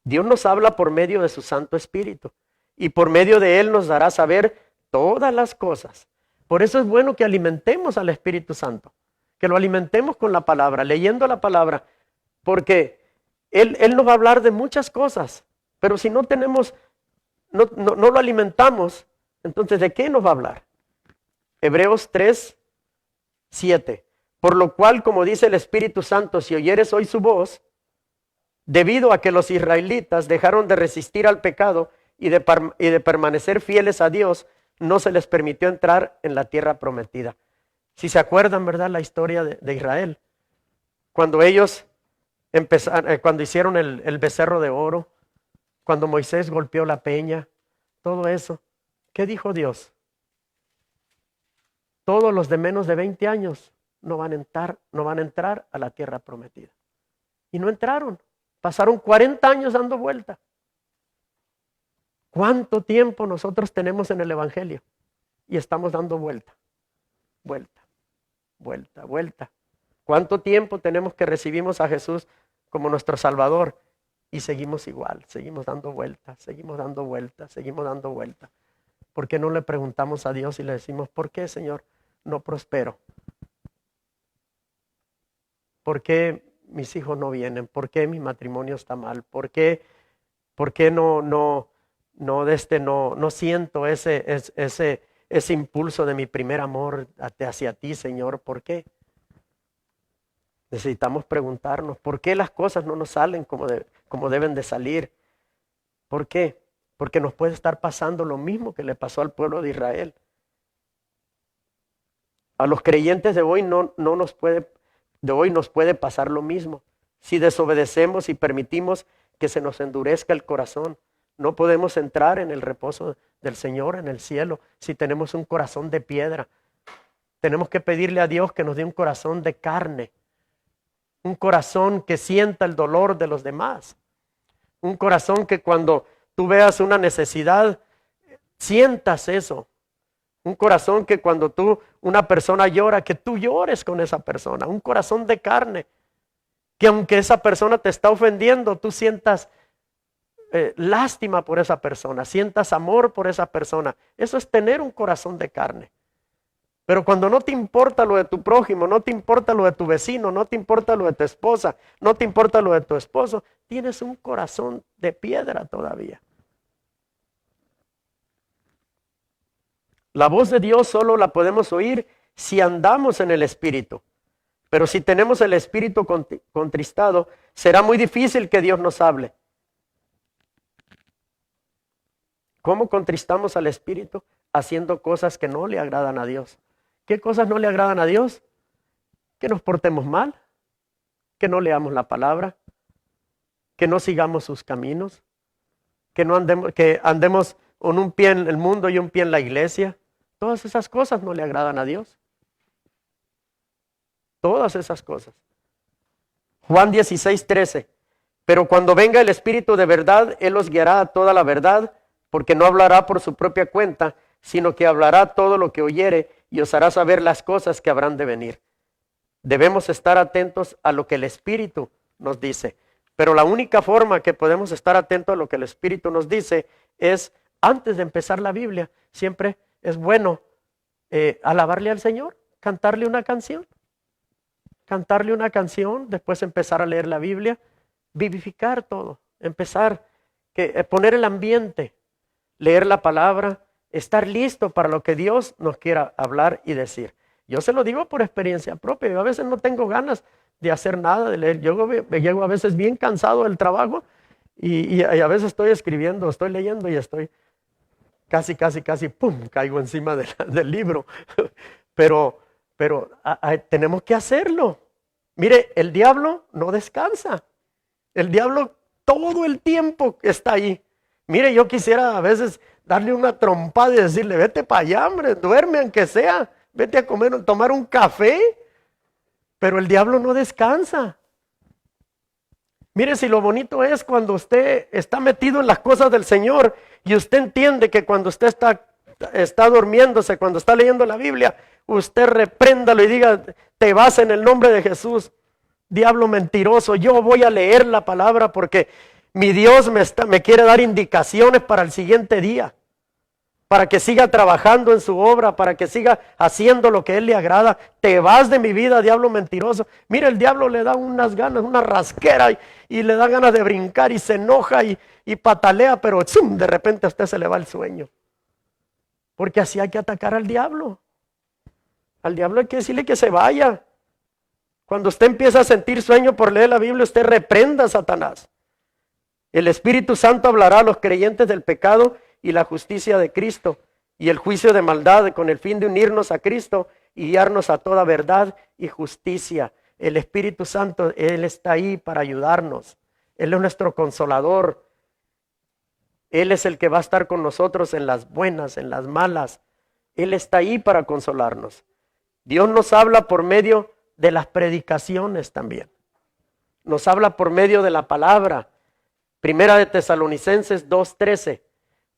Dios nos habla por medio de su Santo Espíritu y por medio de Él nos dará saber todas las cosas. Por eso es bueno que alimentemos al Espíritu Santo, que lo alimentemos con la palabra, leyendo la palabra, porque Él nos va a hablar de muchas cosas, pero si no tenemos, no lo alimentamos, entonces ¿de qué nos va a hablar? Hebreos 3:7. Por lo cual, como dice el Espíritu Santo, si oyeres hoy su voz, debido a que los israelitas dejaron de resistir al pecado y de permanecer fieles a Dios, no se les permitió entrar en la tierra prometida. Si se acuerdan, ¿verdad? La historia de Israel. Cuando ellos cuando hicieron el becerro de oro, cuando Moisés golpeó la peña, todo eso. ¿Qué dijo Dios? Todos los de menos de 20 años no van a entrar a la tierra prometida. Y no entraron. Pasaron 40 años dando vuelta. ¿Cuánto tiempo nosotros tenemos en el Evangelio? Y estamos dando vuelta. Vuelta. ¿Cuánto tiempo tenemos que recibimos a Jesús como nuestro Salvador? Y seguimos igual, seguimos dando vueltas. ¿Por qué no le preguntamos a Dios y le decimos, ¿por qué, Señor, no prospero? ¿Por qué mis hijos no vienen? ¿Por qué mi matrimonio está mal? ¿Por qué no siento ese impulso de mi primer amor hacia ti, Señor? ¿Por qué? Necesitamos preguntarnos, ¿por qué las cosas no nos salen como deben de salir? ¿Por qué? Porque nos puede estar pasando lo mismo que le pasó al pueblo de Israel. A los creyentes de hoy nos puede pasar lo mismo. Si desobedecemos y permitimos que se nos endurezca el corazón, no podemos entrar en el reposo del Señor, en el cielo, si tenemos un corazón de piedra. Tenemos que pedirle a Dios que nos dé un corazón de carne, un corazón que sienta el dolor de los demás, un corazón que cuando tú veas una necesidad, sientas eso. Un corazón que cuando una persona llora, que tú llores con esa persona. Un corazón de carne, que aunque esa persona te está ofendiendo, tú sientas lástima por esa persona, sientas amor por esa persona. Eso es tener un corazón de carne. Pero cuando no te importa lo de tu prójimo, no te importa lo de tu vecino, no te importa lo de tu esposa, no te importa lo de tu esposo, tienes un corazón de piedra todavía. La voz de Dios solo la podemos oír si andamos en el Espíritu. Pero si tenemos el Espíritu contristado, será muy difícil que Dios nos hable. ¿Cómo contristamos al Espíritu? Haciendo cosas que no le agradan a Dios. ¿Qué cosas no le agradan a Dios? Que nos portemos mal, que no leamos la palabra, que no sigamos sus caminos, que andemos con un pie en el mundo y un pie en la iglesia. Todas esas cosas no le agradan a Dios. Todas esas cosas. Juan 16:13. Pero cuando venga el Espíritu de verdad, Él os guiará a toda la verdad, porque no hablará por su propia cuenta, sino que hablará todo lo que oyere y os hará saber las cosas que habrán de venir. Debemos estar atentos a lo que el Espíritu nos dice. Pero la única forma que podemos estar atentos a lo que el Espíritu nos dice es antes de empezar la Biblia. Siempre es bueno alabarle al Señor, cantarle una canción. Después empezar a leer la Biblia, vivificar todo. empezar, poner el ambiente, leer la palabra, estar listo para lo que Dios nos quiera hablar y decir. Yo se lo digo por experiencia propia. Yo a veces no tengo ganas de hacer nada, de leer. Yo me llego a veces bien cansado del trabajo y a veces estoy escribiendo, estoy leyendo y estoy casi, pum, caigo encima del libro. Pero tenemos que hacerlo. Mire, el diablo no descansa. El diablo todo el tiempo está ahí. Mire, yo quisiera a veces darle una trompada y decirle, vete para allá, hombre, duerme aunque sea, vete a tomar un café. Pero el diablo no descansa. Mire, si lo bonito es cuando usted está metido en las cosas del Señor y usted entiende que cuando usted está durmiéndose, cuando está leyendo la Biblia, usted repréndalo y diga, te vas en el nombre de Jesús. Diablo mentiroso, yo voy a leer la palabra porque mi Dios me quiere dar indicaciones para el siguiente día, para que siga trabajando en su obra, para que siga haciendo lo que Él le agrada. Te vas de mi vida, diablo mentiroso. Mira, el diablo le da unas ganas, una rasquera y le da ganas de brincar y se enoja y patalea, pero ¡zum!, de repente a usted se le va el sueño. Porque así hay que atacar al diablo. Al diablo hay que decirle que se vaya. Cuando usted empieza a sentir sueño por leer la Biblia, usted reprenda a Satanás. El Espíritu Santo hablará a los creyentes del pecado y la justicia de Cristo y el juicio de maldad con el fin de unirnos a Cristo y guiarnos a toda verdad y justicia. El Espíritu Santo, Él está ahí para ayudarnos. Él es nuestro consolador. Él es el que va a estar con nosotros en las buenas, en las malas. Él está ahí para consolarnos. Dios nos habla por medio de las predicaciones también. Nos habla por medio de la palabra. Primera de Tesalonicenses 2:13.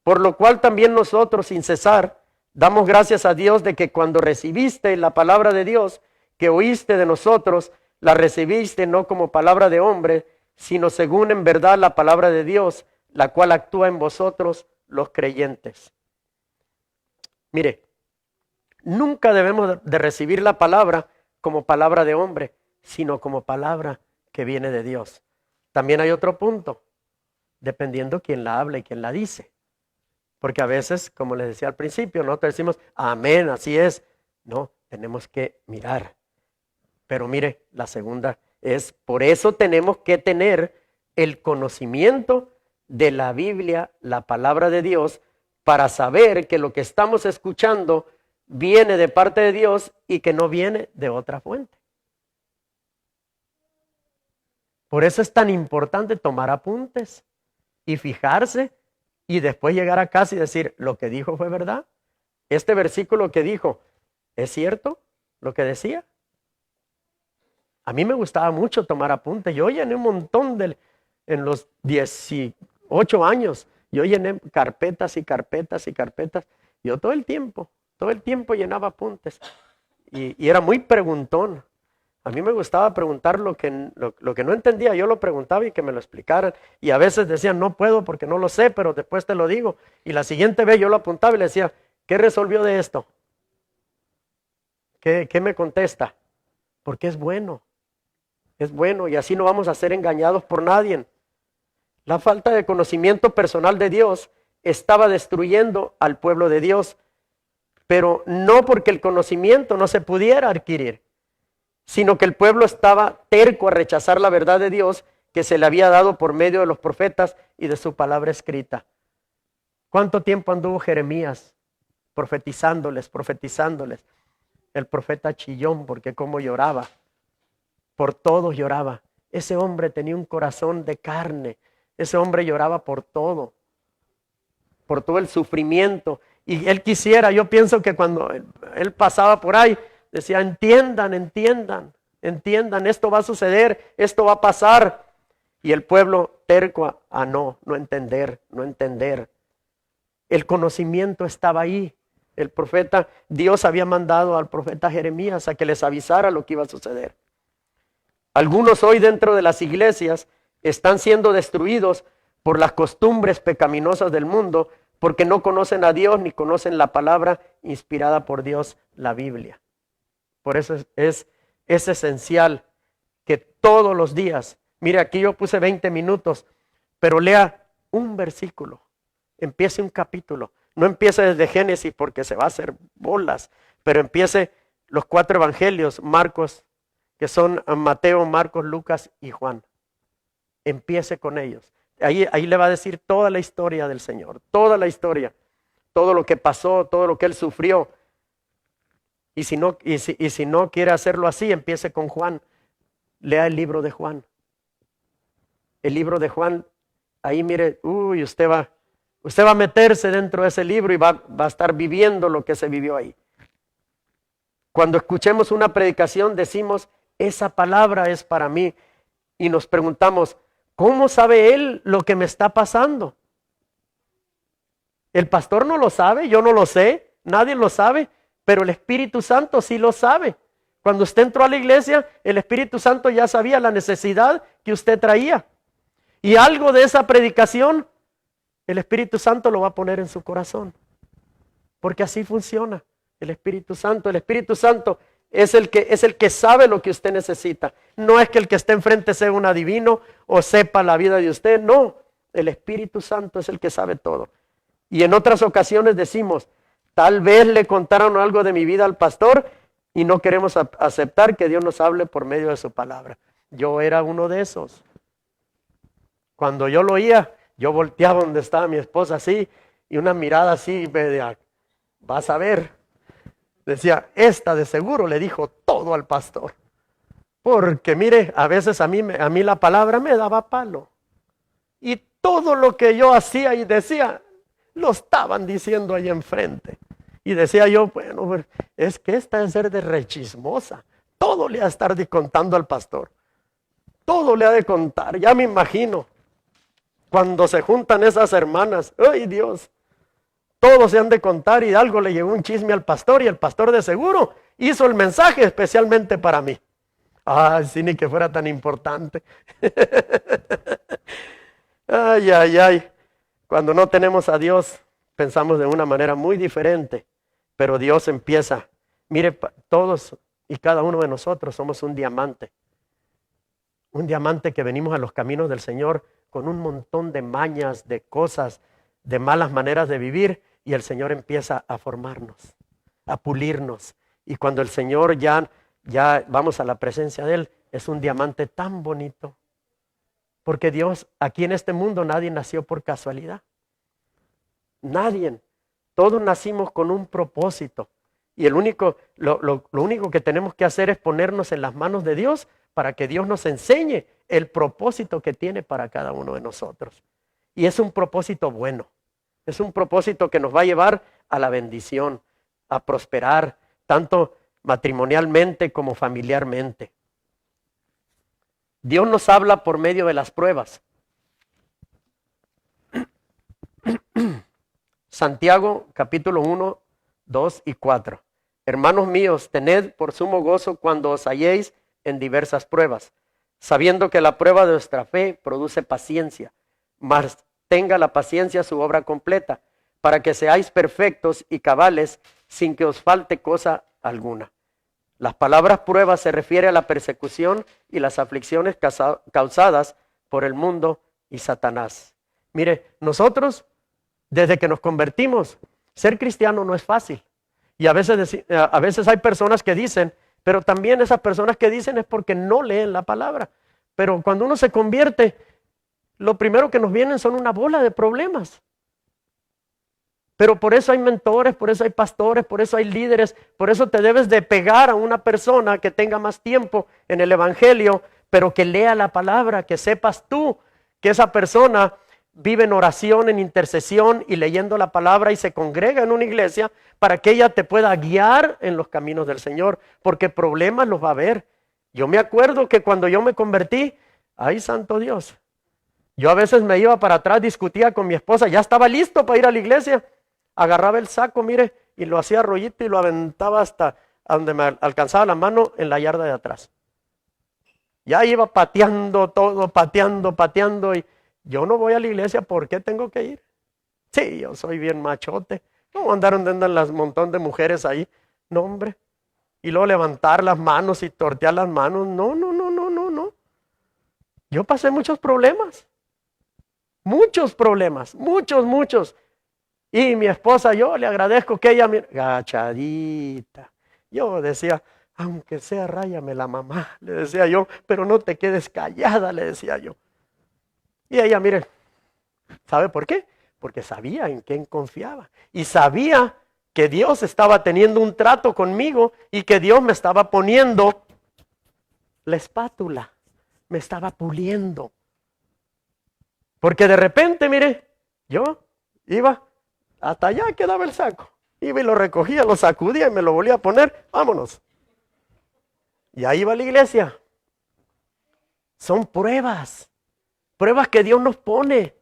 Por lo cual también nosotros, sin cesar, damos gracias a Dios de que cuando recibiste la palabra de Dios, que oíste de nosotros, la recibiste no como palabra de hombre, sino según en verdad la palabra de Dios, la cual actúa en vosotros los creyentes. Mire, nunca debemos de recibir la palabra como palabra de hombre, sino como palabra que viene de Dios. También hay otro punto, dependiendo quién la habla y quién la dice. Porque a veces, como les decía al principio, nosotros decimos, amén, así es. No, tenemos que mirar. Pero mire, la segunda es, por eso tenemos que tener el conocimiento de la Biblia, la palabra de Dios, para saber que lo que estamos escuchando viene de parte de Dios y que no viene de otra fuente. Por eso es tan importante tomar apuntes y fijarse y después llegar a casa y decir, lo que dijo fue verdad. Este versículo que dijo, ¿es cierto lo que decía? A mí me gustaba mucho tomar apuntes. Yo llené un montón en los 18 años. Yo llené carpetas y carpetas y carpetas. Yo todo el tiempo llenaba apuntes. Y era muy preguntón. A mí me gustaba preguntar lo que no entendía, yo lo preguntaba y que me lo explicaran. Y a veces decían, no puedo porque no lo sé, pero después te lo digo. Y la siguiente vez yo lo apuntaba y le decía, ¿qué resolvió de esto? ¿Qué me contesta? Porque es bueno y así no vamos a ser engañados por nadie. La falta de conocimiento personal de Dios estaba destruyendo al pueblo de Dios, pero no porque el conocimiento no se pudiera adquirir, sino que el pueblo estaba terco a rechazar la verdad de Dios que se le había dado por medio de los profetas y de su palabra escrita. ¿Cuánto tiempo anduvo Jeremías profetizándoles? El profeta chillón, porque cómo lloraba, por todos lloraba. Ese hombre tenía un corazón de carne, ese hombre lloraba por todo el sufrimiento. Y él quisiera, yo pienso que cuando él pasaba por ahí, decía, entiendan, esto va a suceder, esto va a pasar. Y el pueblo terco a no entender. El conocimiento estaba ahí. El profeta, Dios había mandado al profeta Jeremías a que les avisara lo que iba a suceder. Algunos hoy dentro de las iglesias están siendo destruidos por las costumbres pecaminosas del mundo, porque no conocen a Dios ni conocen la palabra inspirada por Dios, la Biblia. Por eso es esencial que todos los días, mire, aquí yo puse 20 minutos, pero lea un versículo, empiece un capítulo. No empiece desde Génesis porque se va a hacer bolas, pero empiece los 4 evangelios, Marcos, que son Mateo, Marcos, Lucas y Juan. Empiece con ellos. Ahí le va a decir toda la historia del Señor, toda la historia, todo lo que pasó, todo lo que Él sufrió. Y si no quiere hacerlo así, empiece con Juan. Lea el libro de Juan. El libro de Juan, ahí mire, usted va a meterse dentro de ese libro y va a estar viviendo lo que se vivió ahí. Cuando escuchemos una predicación decimos, esa palabra es para mí. Y nos preguntamos, ¿cómo sabe él lo que me está pasando? El pastor no lo sabe, yo no lo sé, nadie lo sabe, pero el Espíritu Santo sí lo sabe. Cuando usted entró a la iglesia, el Espíritu Santo ya sabía la necesidad que usted traía. Y algo de esa predicación, el Espíritu Santo lo va a poner en su corazón. Porque así funciona el Espíritu Santo. El Espíritu Santo es el que sabe lo que usted necesita. No es que el que esté enfrente sea un adivino o sepa la vida de usted. No, el Espíritu Santo es el que sabe todo. Y en otras ocasiones decimos, tal vez le contaron algo de mi vida al pastor y no queremos aceptar que Dios nos hable por medio de su palabra. Yo era uno de esos. Cuando yo lo oía, yo volteaba donde estaba mi esposa así y una mirada así, vas a ver. Decía, esta de seguro le dijo todo al pastor. Porque mire, a veces a mí la palabra me daba palo. Y todo lo que yo hacía y decía, lo estaban diciendo ahí enfrente. Y decía yo, bueno, es que esta debe ser de rechismosa. Todo le ha de estar contando al pastor. Todo le ha de contar. Ya me imagino. Cuando se juntan esas hermanas, ¡ay Dios! Todos se han de contar y algo le llegó un chisme al pastor y el pastor de seguro hizo el mensaje especialmente para mí. Ay, sí, ni que fuera tan importante. Ay, ay, ay. Cuando no tenemos a Dios, pensamos de una manera muy diferente, pero Dios empieza. Mire, todos y cada uno de nosotros somos un diamante. Un diamante que venimos a los caminos del Señor con un montón de mañas, de cosas, de malas maneras de vivir, y el Señor empieza a formarnos, a pulirnos. Y cuando el Señor ya vamos a la presencia de Él, es un diamante tan bonito. Porque Dios, aquí en este mundo nadie nació por casualidad. Nadie. Todos nacimos con un propósito. Y lo único que tenemos que hacer es ponernos en las manos de Dios para que Dios nos enseñe el propósito que tiene para cada uno de nosotros. Y es un propósito bueno. Es un propósito que nos va a llevar a la bendición, a prosperar, tanto matrimonialmente como familiarmente. Dios nos habla por medio de las pruebas. Santiago capítulo 1, 2 y 4. Hermanos míos, tened por sumo gozo cuando os halléis en diversas pruebas, sabiendo que la prueba de vuestra fe produce paciencia, mas tenga la paciencia su obra completa, para que seáis perfectos y cabales sin que os falte cosa alguna. Las palabras pruebas se refiere a la persecución y las aflicciones causadas por el mundo y Satanás. Mire, nosotros, desde que nos convertimos, ser cristiano no es fácil. Y a veces hay personas que dicen, pero también esas personas que dicen es porque no leen la palabra. Pero cuando uno se convierte, lo primero que nos vienen son una bola de problemas. Pero por eso hay mentores, por eso hay pastores, por eso hay líderes, por eso te debes de pegar a una persona que tenga más tiempo en el evangelio, pero que lea la palabra, que sepas tú que esa persona vive en oración, en intercesión y leyendo la palabra y se congrega en una iglesia para que ella te pueda guiar en los caminos del Señor, porque problemas los va a haber. Yo me acuerdo que cuando yo me convertí, ¡ay, santo Dios! Yo a veces me iba para atrás, discutía con mi esposa, ya estaba listo para ir a la iglesia. Agarraba el saco, mire, y lo hacía rollito y lo aventaba hasta donde me alcanzaba la mano en la yarda de atrás. Ya iba pateando todo, pateando, y yo no voy a la iglesia, ¿por qué tengo que ir? Sí, yo soy bien machote. No andaron las montón de mujeres ahí, no hombre. Y luego levantar las manos y tortear las manos, no. Yo pasé muchos problemas. Muchos problemas, muchos. Y mi esposa, yo le agradezco que ella, agachadita. Yo decía, aunque sea ráyame la mamá, le decía yo, pero no te quedes callada, le decía yo. Y ella, mire, ¿sabe por qué? Porque sabía en quién confiaba. Y sabía que Dios estaba teniendo un trato conmigo y que Dios me estaba poniendo la espátula, me estaba puliendo. Porque de repente, mire, yo iba, hasta allá quedaba el saco. Iba y lo recogía, lo sacudía y me lo volvía a poner, vámonos. Y ahí va la iglesia. Son pruebas que Dios nos pone.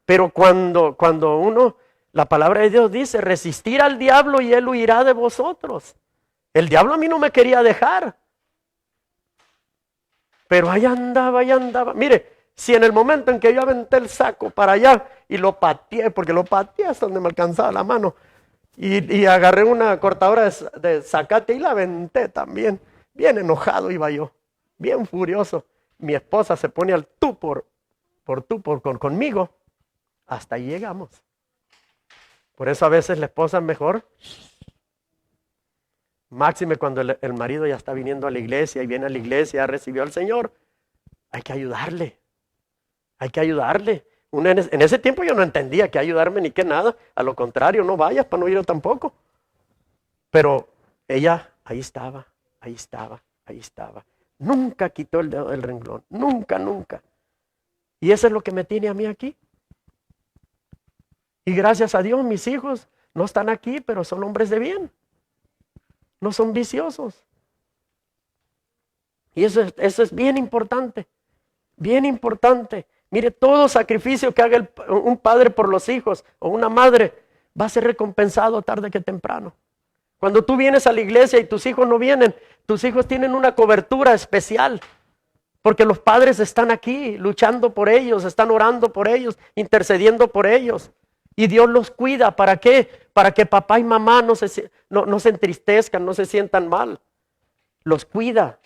Pero cuando uno, la palabra de Dios dice, resistir al diablo y él huirá de vosotros. El diablo a mí no me quería dejar. Pero ahí andaba. Mire, si en el momento en que yo aventé el saco para allá y lo pateé, porque lo pateé hasta donde me alcanzaba la mano, y agarré una cortadora de zacate y la aventé también. Bien enojado iba yo, bien furioso. Mi esposa se pone al tú por conmigo. Hasta ahí llegamos. Por eso a veces la esposa es mejor. Máxime cuando el marido ya está viniendo a la iglesia y viene a la iglesia, ya recibió al Señor. Hay que ayudarle. En ese tiempo yo no entendía que ayudarme ni que nada. A lo contrario, no vayas para no ir tampoco. Pero ella ahí estaba. Nunca quitó el dedo del renglón. Nunca. Y eso es lo que me tiene a mí aquí. Y gracias a Dios mis hijos no están aquí, pero son hombres de bien. No son viciosos. Y eso es bien importante. Bien importante. Mire, todo sacrificio que haga un padre por los hijos o una madre va a ser recompensado tarde que temprano. Cuando tú vienes a la iglesia y tus hijos no vienen, tus hijos tienen una cobertura especial. Porque los padres están aquí luchando por ellos, están orando por ellos, intercediendo por ellos. Y Dios los cuida. ¿Para qué? Para que papá y mamá no se entristezcan, no se sientan mal. Los cuida.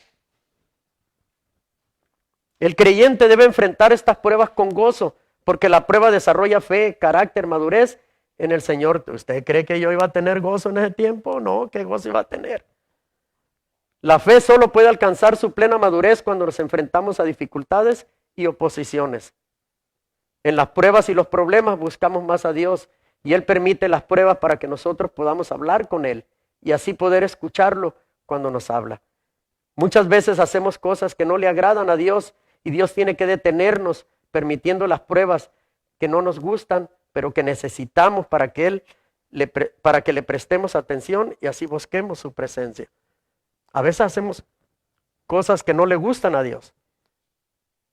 El creyente debe enfrentar estas pruebas con gozo, porque la prueba desarrolla fe, carácter, madurez en el Señor. ¿Usted cree que yo iba a tener gozo en ese tiempo? No, ¿qué gozo iba a tener? La fe solo puede alcanzar su plena madurez cuando nos enfrentamos a dificultades y oposiciones. En las pruebas y los problemas buscamos más a Dios y Él permite las pruebas para que nosotros podamos hablar con Él y así poder escucharlo cuando nos habla. Muchas veces hacemos cosas que no le agradan a Dios y Dios tiene que detenernos permitiendo las pruebas que no nos gustan, pero que necesitamos para que le prestemos atención y así busquemos su presencia. A veces hacemos cosas que no le gustan a Dios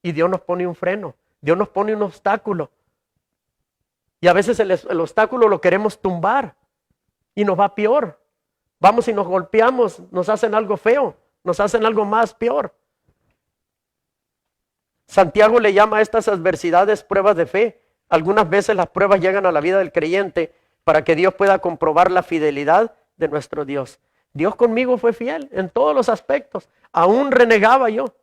y Dios nos pone un freno, Dios nos pone un obstáculo y a veces el obstáculo lo queremos tumbar y nos va peor. Vamos y nos golpeamos, nos hacen algo feo, nos hacen algo más peor. Santiago le llama a estas adversidades pruebas de fe. Algunas veces las pruebas llegan a la vida del creyente para que Dios pueda comprobar la fidelidad de nuestro Dios. Dios conmigo fue fiel en todos los aspectos. Aún renegaba yo.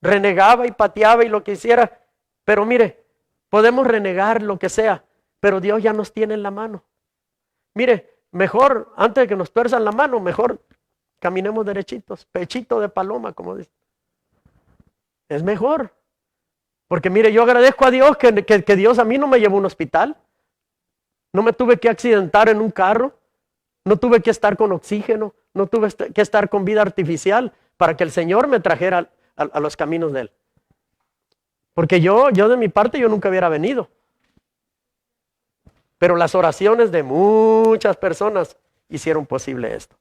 Renegaba y pateaba y lo que hiciera. Pero mire, podemos renegar lo que sea, pero Dios ya nos tiene en la mano. Mire, mejor, antes de que nos tuerzan la mano, mejor caminemos derechitos, pechito de paloma, como dice. Es mejor. Porque mire, yo agradezco a Dios que Dios a mí no me llevó a un hospital. No me tuve que accidentar en un carro. No tuve que estar con oxígeno. No tuve que estar con vida artificial para que el Señor me trajera a los caminos de Él. Porque yo de mi parte, yo nunca hubiera venido. Pero las oraciones de muchas personas hicieron posible esto.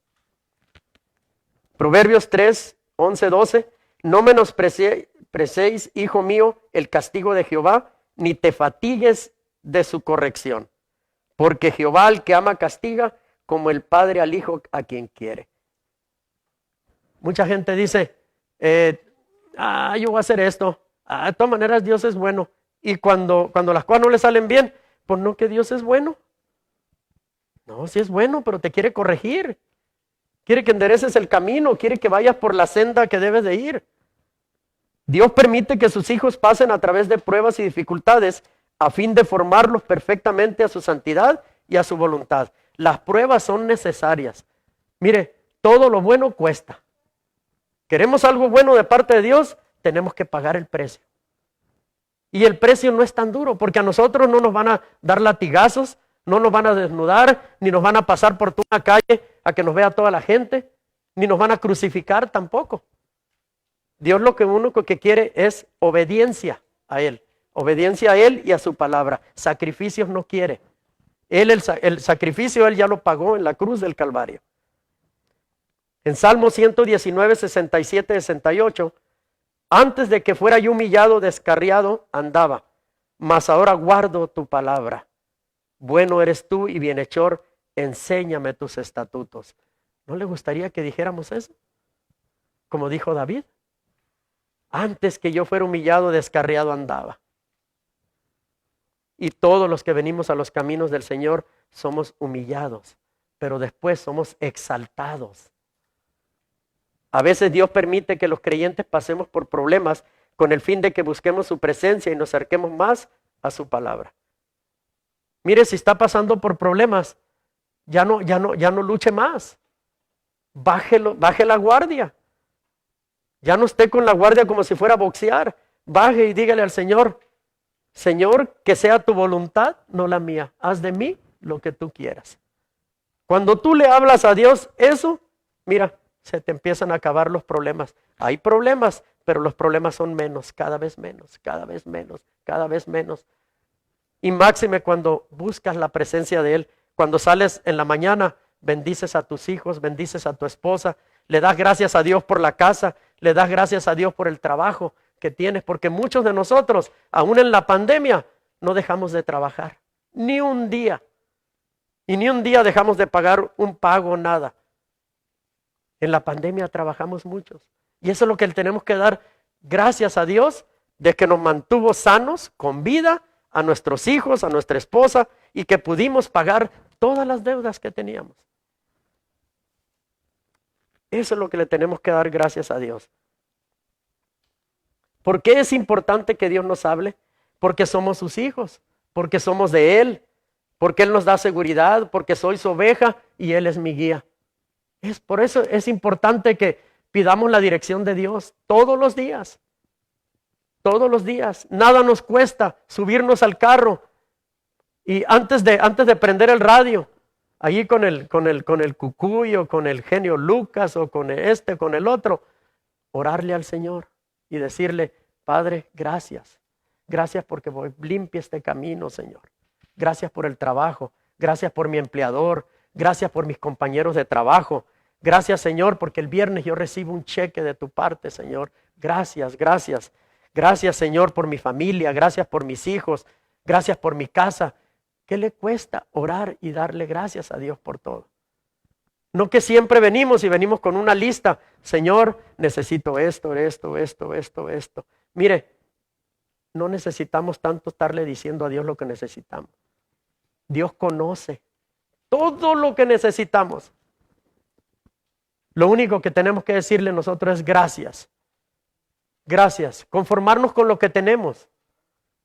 Proverbios 3, 11, 12. No menosprecéis, hijo mío, el castigo de Jehová, ni te fatigues de su corrección. Porque Jehová al que ama castiga, como el padre al hijo a quien quiere. Mucha gente dice, yo voy a hacer esto. De todas maneras Dios es bueno. Y cuando las cosas no le salen bien, pues no que Dios es bueno. No, sí es bueno, pero te quiere corregir. Quiere que endereces el camino, quiere que vayas por la senda que debes de ir. Dios permite que sus hijos pasen a través de pruebas y dificultades a fin de formarlos perfectamente a su santidad y a su voluntad. Las pruebas son necesarias. Mire, todo lo bueno cuesta. ¿Queremos algo bueno de parte de Dios? Tenemos que pagar el precio. Y el precio no es tan duro, porque a nosotros no nos van a dar latigazos, no nos van a desnudar, ni nos van a pasar por toda una calle a que nos vea toda la gente, ni nos van a crucificar tampoco. Dios lo único que quiere es obediencia a Él. Obediencia a Él y a su palabra. Sacrificios no quiere. Él, el sacrificio, Él ya lo pagó en la cruz del Calvario. En Salmo 119, 67, 68, antes de que fuera yo humillado, descarriado, andaba, mas ahora guardo tu palabra. Bueno eres tú y bienhechor, enséñame tus estatutos. ¿No le gustaría que dijéramos eso? Como dijo David. Antes que yo fuera humillado, descarriado andaba. Y todos los que venimos a los caminos del Señor somos humillados, pero después somos exaltados. A veces Dios permite que los creyentes pasemos por problemas con el fin de que busquemos su presencia y nos acerquemos más a su palabra. Mire, si está pasando por problemas, ya no luche más. Baje la guardia. Ya no esté con la guardia como si fuera a boxear. Baje y dígale al Señor, Señor, que sea tu voluntad, no la mía. Haz de mí lo que tú quieras. Cuando tú le hablas a Dios eso, mira, se te empiezan a acabar los problemas. Hay problemas, pero los problemas son menos, cada vez menos, cada vez menos, cada vez menos. Y máxime cuando buscas la presencia de Él, cuando sales en la mañana, bendices a tus hijos, bendices a tu esposa, le das gracias a Dios por la casa, le das gracias a Dios por el trabajo que tienes, porque muchos de nosotros, aún en la pandemia, no dejamos de trabajar, ni un día. Y ni un día dejamos de pagar un pago, nada. En la pandemia trabajamos muchos. Y eso es lo que tenemos que dar gracias a Dios, de que nos mantuvo sanos, con vida, a nuestros hijos, a nuestra esposa, y que pudimos pagar todas las deudas que teníamos. Eso es lo que le tenemos que dar gracias a Dios. ¿Por qué es importante que Dios nos hable? Porque somos sus hijos, porque somos de Él, porque Él nos da seguridad, porque soy su oveja y Él es mi guía. Por eso es importante que pidamos la dirección de Dios todos los días. Todos los días. Nada nos cuesta subirnos al carro y antes de prender el radio, allí con el Cucuy o con el genio Lucas o con con el otro, orarle al Señor y decirle, Padre, gracias. Gracias porque voy limpia este camino, Señor. Gracias por el trabajo. Gracias por mi empleador. Gracias por mis compañeros de trabajo. Gracias, Señor, porque el viernes yo recibo un cheque de tu parte, Señor. Gracias, gracias. Gracias, Señor, por mi familia. Gracias por mis hijos. Gracias por mi casa. ¿Qué le cuesta orar y darle gracias a Dios por todo? No que siempre venimos con una lista. Señor, necesito esto. Mire, no necesitamos tanto estarle diciendo a Dios lo que necesitamos. Dios conoce todo lo que necesitamos. Lo único que tenemos que decirle nosotros es gracias. Gracias. Conformarnos con lo que tenemos.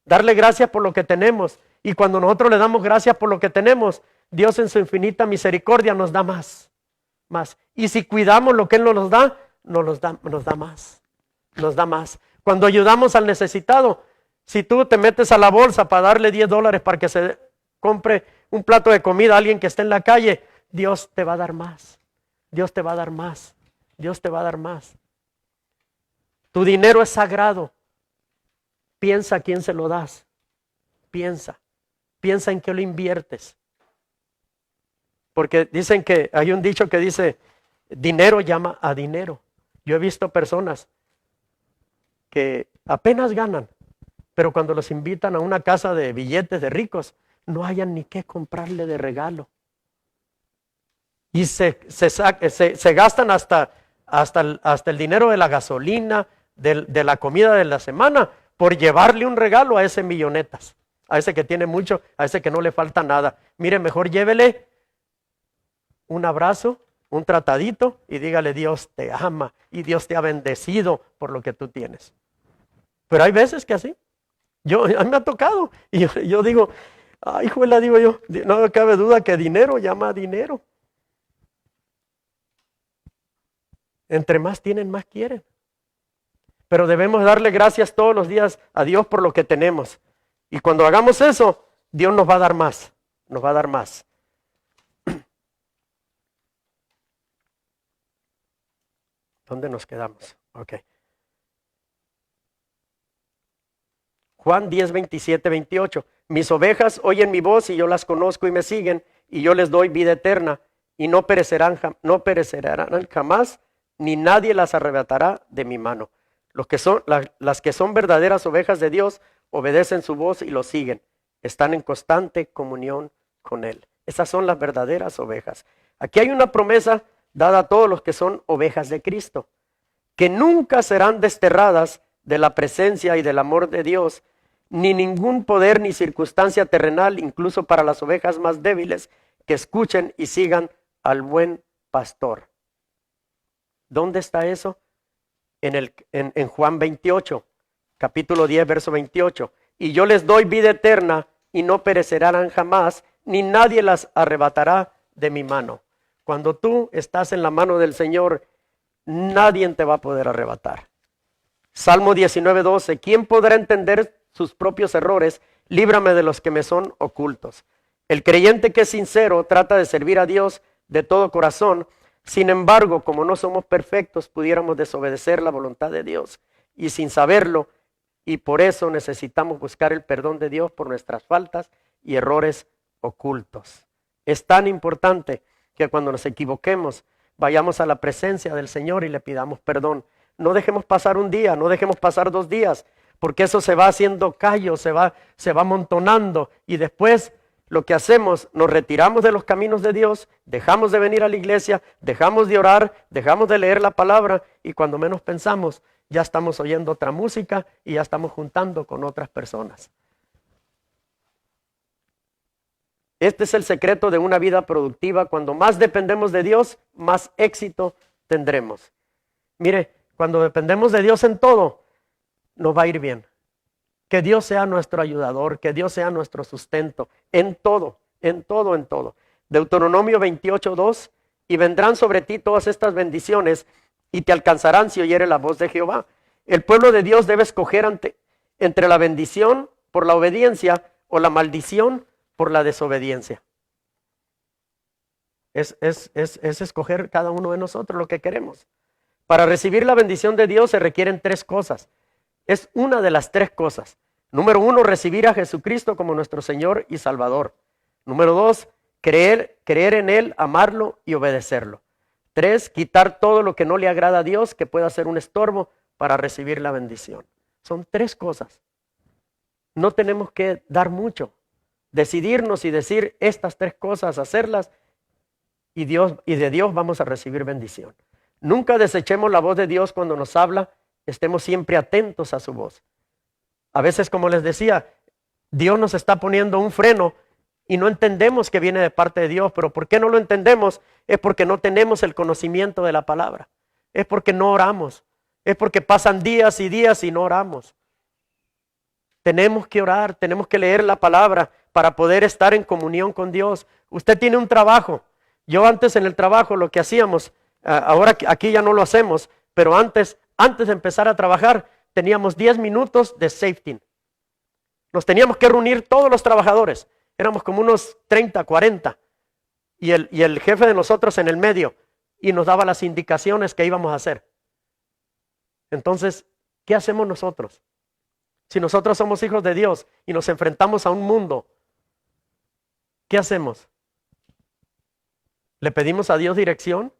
Darle gracias por lo que tenemos. Y cuando nosotros le damos gracias por lo que tenemos, Dios en su infinita misericordia nos da más. Y si cuidamos lo que Él nos da, nos da más. Nos da más. Cuando ayudamos al necesitado, si tú te metes a la bolsa para darle $10 para que se compre un plato de comida a alguien que esté en la calle, Dios te va a dar más. Dios te va a dar más. Dios te va a dar más. Tu dinero es sagrado. Piensa a quién se lo das. Piensa en qué lo inviertes. Porque dicen que hay un dicho que dice, dinero llama a dinero. Yo he visto personas que apenas ganan, pero cuando los invitan a una casa de billetes de ricos, no hayan ni qué comprarle de regalo. Y se gastan hasta el dinero de la gasolina, de la comida de la semana, por llevarle un regalo a ese millonetas, a ese que tiene mucho, a ese que no le falta nada. Mire, mejor llévele un abrazo, un tratadito y dígale, Dios te ama y Dios te ha bendecido por lo que tú tienes. Pero hay veces que así. A mí me ha tocado. Y yo digo, ay, juela, digo yo, no cabe duda que dinero llama a dinero. Entre más tienen, más quieren. Pero debemos darle gracias todos los días a Dios por lo que tenemos. Y cuando hagamos eso, Dios nos va a dar más. Nos va a dar más. ¿Dónde nos quedamos? Ok. Juan 10, 27, 28. Mis ovejas oyen mi voz y yo las conozco y me siguen, y yo les doy vida eterna, y no perecerán jamás, ni nadie las arrebatará de mi mano. Las que son verdaderas ovejas de Dios obedecen su voz y lo siguen. Están en constante comunión con Él. Esas son las verdaderas ovejas. Aquí hay una promesa dada a todos los que son ovejas de Cristo, que nunca serán desterradas de la presencia y del amor de Dios, ni ningún poder ni circunstancia terrenal, incluso para las ovejas más débiles, que escuchen y sigan al buen pastor. ¿Dónde está eso? En Juan 28, capítulo 10, verso 28. Y yo les doy vida eterna y no perecerán jamás, ni nadie las arrebatará de mi mano. Cuando tú estás en la mano del Señor, nadie te va a poder arrebatar. Salmo 19, 12. ¿Quién podrá entender sus propios errores? Líbrame de los que me son ocultos. El creyente que es sincero trata de servir a Dios de todo corazón. Sin embargo, como no somos perfectos, pudiéramos desobedecer la voluntad de Dios y sin saberlo, y por eso necesitamos buscar el perdón de Dios por nuestras faltas y errores ocultos. Es tan importante que cuando nos equivoquemos, vayamos a la presencia del Señor y le pidamos perdón. No dejemos pasar un día, no dejemos pasar 2 días, porque eso se va haciendo callo, se va amontonando, y después lo que hacemos, nos retiramos de los caminos de Dios, dejamos de venir a la iglesia, dejamos de orar, dejamos de leer la palabra, y cuando menos pensamos, ya estamos oyendo otra música y ya estamos juntando con otras personas. Este es el secreto de una vida productiva. Cuando más dependemos de Dios, más éxito tendremos. Mire, cuando dependemos de Dios en todo, nos va a ir bien. Que Dios sea nuestro ayudador, que Dios sea nuestro sustento, en todo, en todo, en todo. Deuteronomio 28, 2, y vendrán sobre ti todas estas bendiciones y te alcanzarán si oyeres la voz de Jehová. El pueblo de Dios debe escoger entre la bendición por la obediencia o la maldición por la desobediencia. Es escoger cada uno de nosotros lo que queremos. Para recibir la bendición de Dios se requieren 3 cosas. Es una de las 3 cosas. Número 1, recibir a Jesucristo como nuestro Señor y Salvador. Número 2, creer en Él, amarlo y obedecerlo. 3, quitar todo lo que no le agrada a Dios que pueda ser un estorbo para recibir la bendición. Son 3 cosas. No tenemos que dar mucho. Decidirnos y decir estas 3 cosas, hacerlas, y de Dios vamos a recibir bendición. Nunca desechemos la voz de Dios cuando nos habla. Estemos siempre atentos a su voz. A veces, como les decía, Dios nos está poniendo un freno y no entendemos que viene de parte de Dios. Pero ¿por qué no lo entendemos? Es porque no tenemos el conocimiento de la palabra. Es porque no oramos. Es porque pasan días y días y no oramos. Tenemos que orar, tenemos que leer la palabra para poder estar en comunión con Dios. Usted tiene un trabajo. Yo antes en el trabajo lo que hacíamos, ahora aquí ya no lo hacemos, pero antes de empezar a trabajar, teníamos 10 minutos de safety. Nos teníamos que reunir todos los trabajadores. Éramos como unos 30, 40. Y el jefe de nosotros en el medio. Y nos daba las indicaciones que íbamos a hacer. Entonces, ¿qué hacemos nosotros? Si nosotros somos hijos de Dios y nos enfrentamos a un mundo, ¿qué hacemos? ¿Le pedimos a Dios dirección?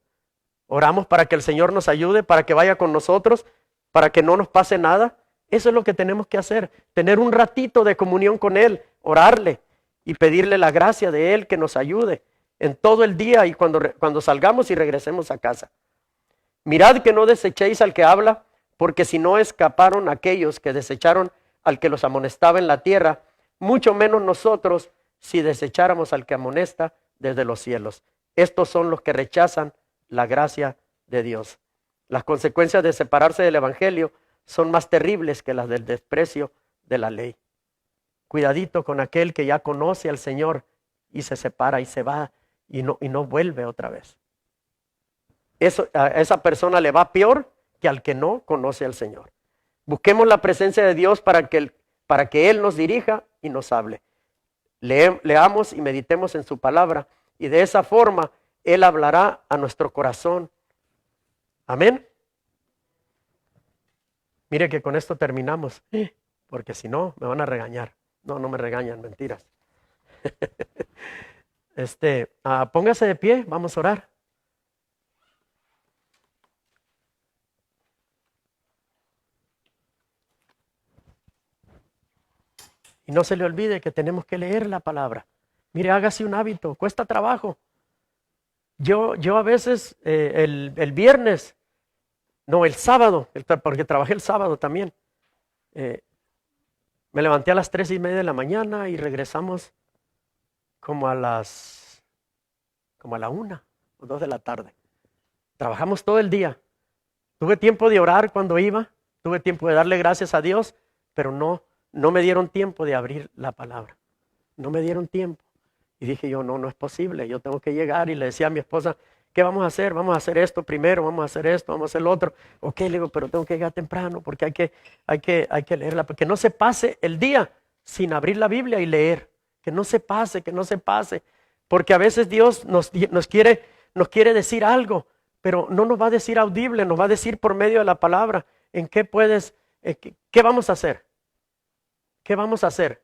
¿Oramos para que el Señor nos ayude, para que vaya con nosotros, para que no nos pase nada? Eso es lo que tenemos que hacer, tener un ratito de comunión con Él, orarle y pedirle la gracia de Él que nos ayude en todo el día y cuando salgamos y regresemos a casa. Mirad que no desechéis al que habla, porque si no escaparon aquellos que desecharon al que los amonestaba en la tierra, mucho menos nosotros si desecháramos al que amonesta desde los cielos. Estos son los que rechazan la gracia de Dios. Las consecuencias de separarse del evangelio son más terribles que las del desprecio de la ley. Cuidadito con aquel que ya conoce al Señor y se separa y se va y no vuelve otra vez. A esa persona le va peor que al que no conoce al Señor. Busquemos la presencia de Dios para que Él nos dirija y nos hable. Leamos y meditemos en su palabra y de esa forma Él hablará a nuestro corazón. Amén. Mire que con esto terminamos, porque si no me van a regañar. No me regañan, mentiras. Póngase de pie, vamos a orar. Y no se le olvide que tenemos que leer la palabra. Mire, hágase un hábito, cuesta trabajo. Yo a veces el viernes, no, el sábado, porque trabajé el sábado también. Me levanté a las 3:30 de la mañana y regresamos como a la 1 o 2 de la tarde. Trabajamos todo el día. Tuve tiempo de orar cuando iba, tuve tiempo de darle gracias a Dios, pero no me dieron tiempo de abrir la palabra. No me dieron tiempo. Y dije yo, no es posible, yo tengo que llegar. Y le decía a mi esposa, ¿qué vamos a hacer? Vamos a hacer esto primero, vamos a hacer esto, vamos a hacer lo otro. Ok, le digo, pero tengo que llegar temprano porque hay que leerla. Porque no se pase el día sin abrir la Biblia y leer. Que no se pase. Porque a veces Dios nos quiere decir algo, pero no nos va a decir audible, nos va a decir por medio de la palabra. ¿En qué qué vamos a hacer? ¿Qué vamos a hacer?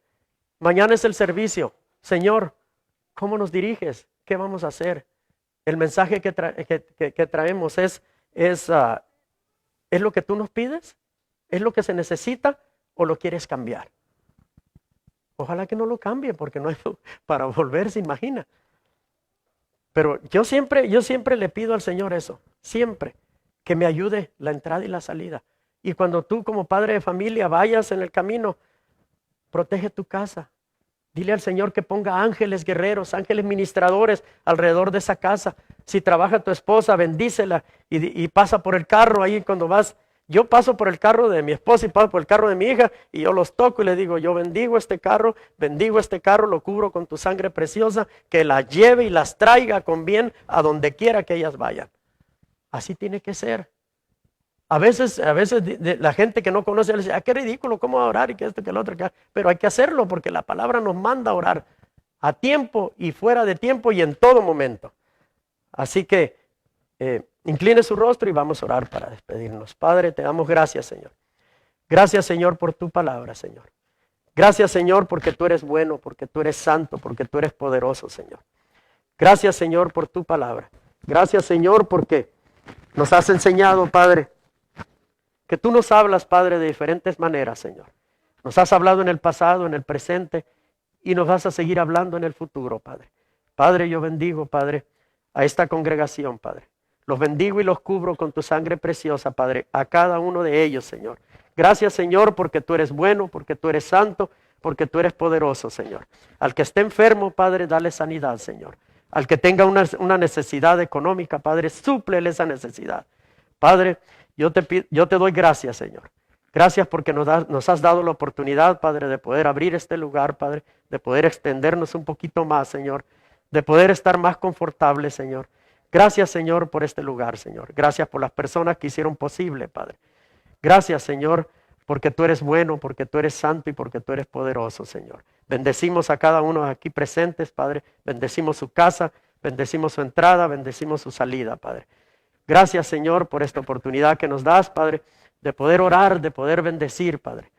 Mañana es el servicio. Señor, ¿cómo nos diriges? ¿Qué vamos a hacer? El mensaje que traemos es lo que tú nos pides, es lo que se necesita o lo quieres cambiar. Ojalá que no lo cambie porque no hay para volver, se imagina. Pero yo siempre le pido al Señor eso, siempre, que me ayude la entrada y la salida. Y cuando tú como padre de familia vayas en el camino, protege tu casa. Dile al Señor que ponga ángeles guerreros, ángeles ministradores alrededor de esa casa. Si trabaja tu esposa, bendícela y pasa por el carro ahí cuando vas. Yo paso por el carro de mi esposa y paso por el carro de mi hija y yo los toco y le digo, yo bendigo este carro, lo cubro con tu sangre preciosa, que las lleve y las traiga con bien a donde quiera que ellas vayan. Así tiene que ser. A veces la gente que no conoce le dice, qué ridículo, ¿cómo va a orar? Y que esto, que lo otro, pero hay que hacerlo porque la palabra nos manda a orar a tiempo y fuera de tiempo y en todo momento. Así que incline su rostro y vamos a orar para despedirnos. Padre, te damos gracias, Señor. Gracias, Señor, por tu palabra, Señor. Gracias, Señor, porque tú eres bueno, porque tú eres santo, porque tú eres poderoso, Señor. Gracias, Señor, por tu palabra. Gracias, Señor, porque nos has enseñado, Padre, que tú nos hablas, Padre, de diferentes maneras, Señor. Nos has hablado en el pasado, en el presente, y nos vas a seguir hablando en el futuro, Padre. Padre, yo bendigo, Padre, a esta congregación, Padre. Los bendigo y los cubro con tu sangre preciosa, Padre, a cada uno de ellos, Señor. Gracias, Señor, porque tú eres bueno, porque tú eres santo, porque tú eres poderoso, Señor. Al que esté enfermo, Padre, dale sanidad, Señor. Al que tenga una necesidad económica, Padre, súplele esa necesidad. Padre, yo te doy gracias, Señor. Gracias porque nos has dado la oportunidad, Padre, de poder abrir este lugar, Padre, de poder extendernos un poquito más, Señor, de poder estar más confortables, Señor. Gracias, Señor, por este lugar, Señor. Gracias por las personas que hicieron posible, Padre. Gracias, Señor, porque tú eres bueno, porque tú eres santo y porque tú eres poderoso, Señor. Bendecimos a cada uno aquí presentes, Padre. Bendecimos su casa, bendecimos su entrada, bendecimos su salida, Padre. Gracias, Señor, por esta oportunidad que nos das, Padre, de poder orar, de poder bendecir, Padre.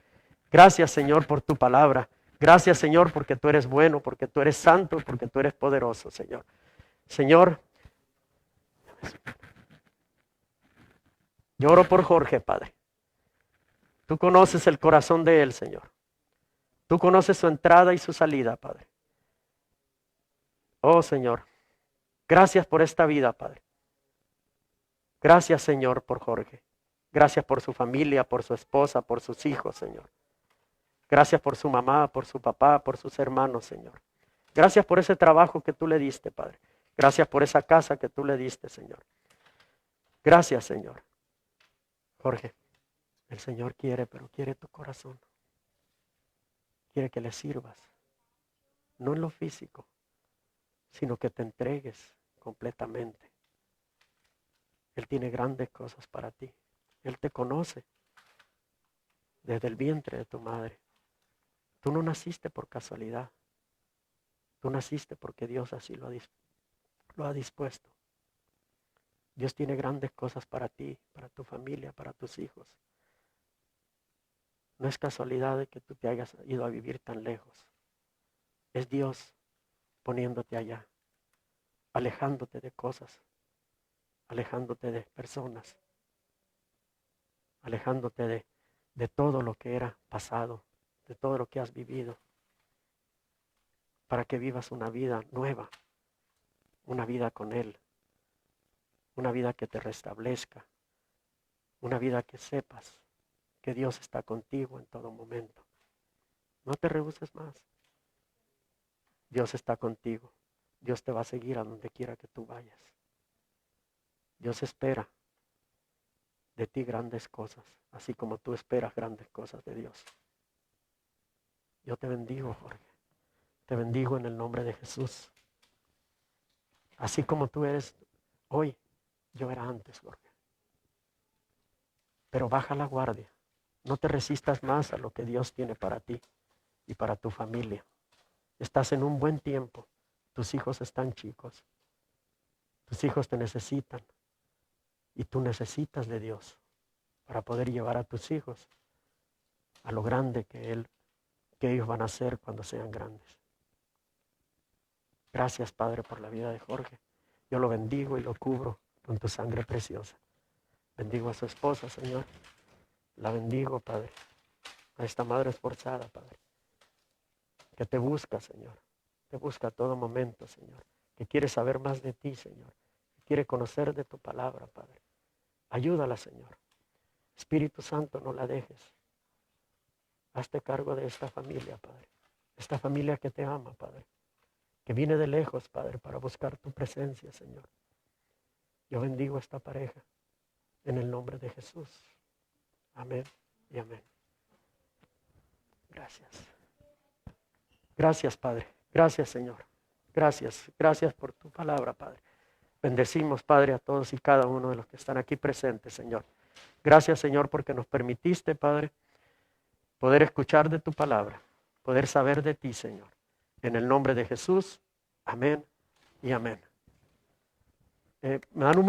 Gracias, Señor, por tu palabra. Gracias, Señor, porque tú eres bueno, porque tú eres santo, porque tú eres poderoso, Señor. Señor, yo oro por Jorge, Padre. Tú conoces el corazón de él, Señor. Tú conoces su entrada y su salida, Padre. Oh, Señor, gracias por esta vida, Padre. Gracias, Señor, por Jorge. Gracias por su familia, por su esposa, por sus hijos, Señor. Gracias por su mamá, por su papá, por sus hermanos, Señor. Gracias por ese trabajo que tú le diste, Padre. Gracias por esa casa que tú le diste, Señor. Gracias, Señor. Jorge, El Señor quiere, pero quiere tu corazón. Quiere que le sirvas. No en lo físico, sino que te entregues completamente. Él tiene grandes cosas para ti. Él te conoce desde el vientre de tu madre. Tú no naciste por casualidad. Tú naciste porque Dios así lo ha dispuesto. Dios tiene grandes cosas para ti, para tu familia, para tus hijos. No es casualidad de que tú te hayas ido a vivir tan lejos. Es Dios poniéndote allá, alejándote de cosas, alejándote de personas, alejándote de todo lo que era pasado, de todo lo que has vivido, para que vivas una vida nueva, una vida con Él, una vida que te restablezca, una vida que sepas que Dios está contigo en todo momento. No te rehuses más. Dios está contigo. Dios te va a seguir a donde quiera que tú vayas. Dios espera de ti grandes cosas, así como tú esperas grandes cosas de Dios. Yo te bendigo, Jorge. Te bendigo en el nombre de Jesús. Así como tú eres hoy, yo era antes, Jorge. Pero baja la guardia. No te resistas más a lo que Dios tiene para ti y para tu familia. Estás en un buen tiempo. Tus hijos están chicos. Tus hijos te necesitan. Y tú necesitas de Dios para poder llevar a tus hijos a lo grande que ellos van a ser cuando sean grandes. Gracias, Padre, por la vida de Jorge. Yo lo bendigo y lo cubro con tu sangre preciosa. Bendigo a su esposa, Señor. La bendigo, Padre. A esta madre esforzada, Padre. Que te busca, Señor. Te busca a todo momento, Señor. Que quiere saber más de ti, Señor. Que quiere conocer de tu palabra, Padre. Ayúdala, Señor. Espíritu Santo, no la dejes. Hazte cargo de esta familia, Padre. Esta familia que te ama, Padre. Que viene de lejos, Padre, para buscar tu presencia, Señor. Yo bendigo a esta pareja en el nombre de Jesús. Amén y amén. Gracias. Gracias, Padre. Gracias, Señor. Gracias. Gracias por tu palabra, Padre. Bendecimos, Padre, a todos y cada uno de los que están aquí presentes, Señor. Gracias, Señor, porque nos permitiste, Padre, poder escuchar de tu palabra, poder saber de ti, Señor. En el nombre de Jesús, amén y amén. Me dan un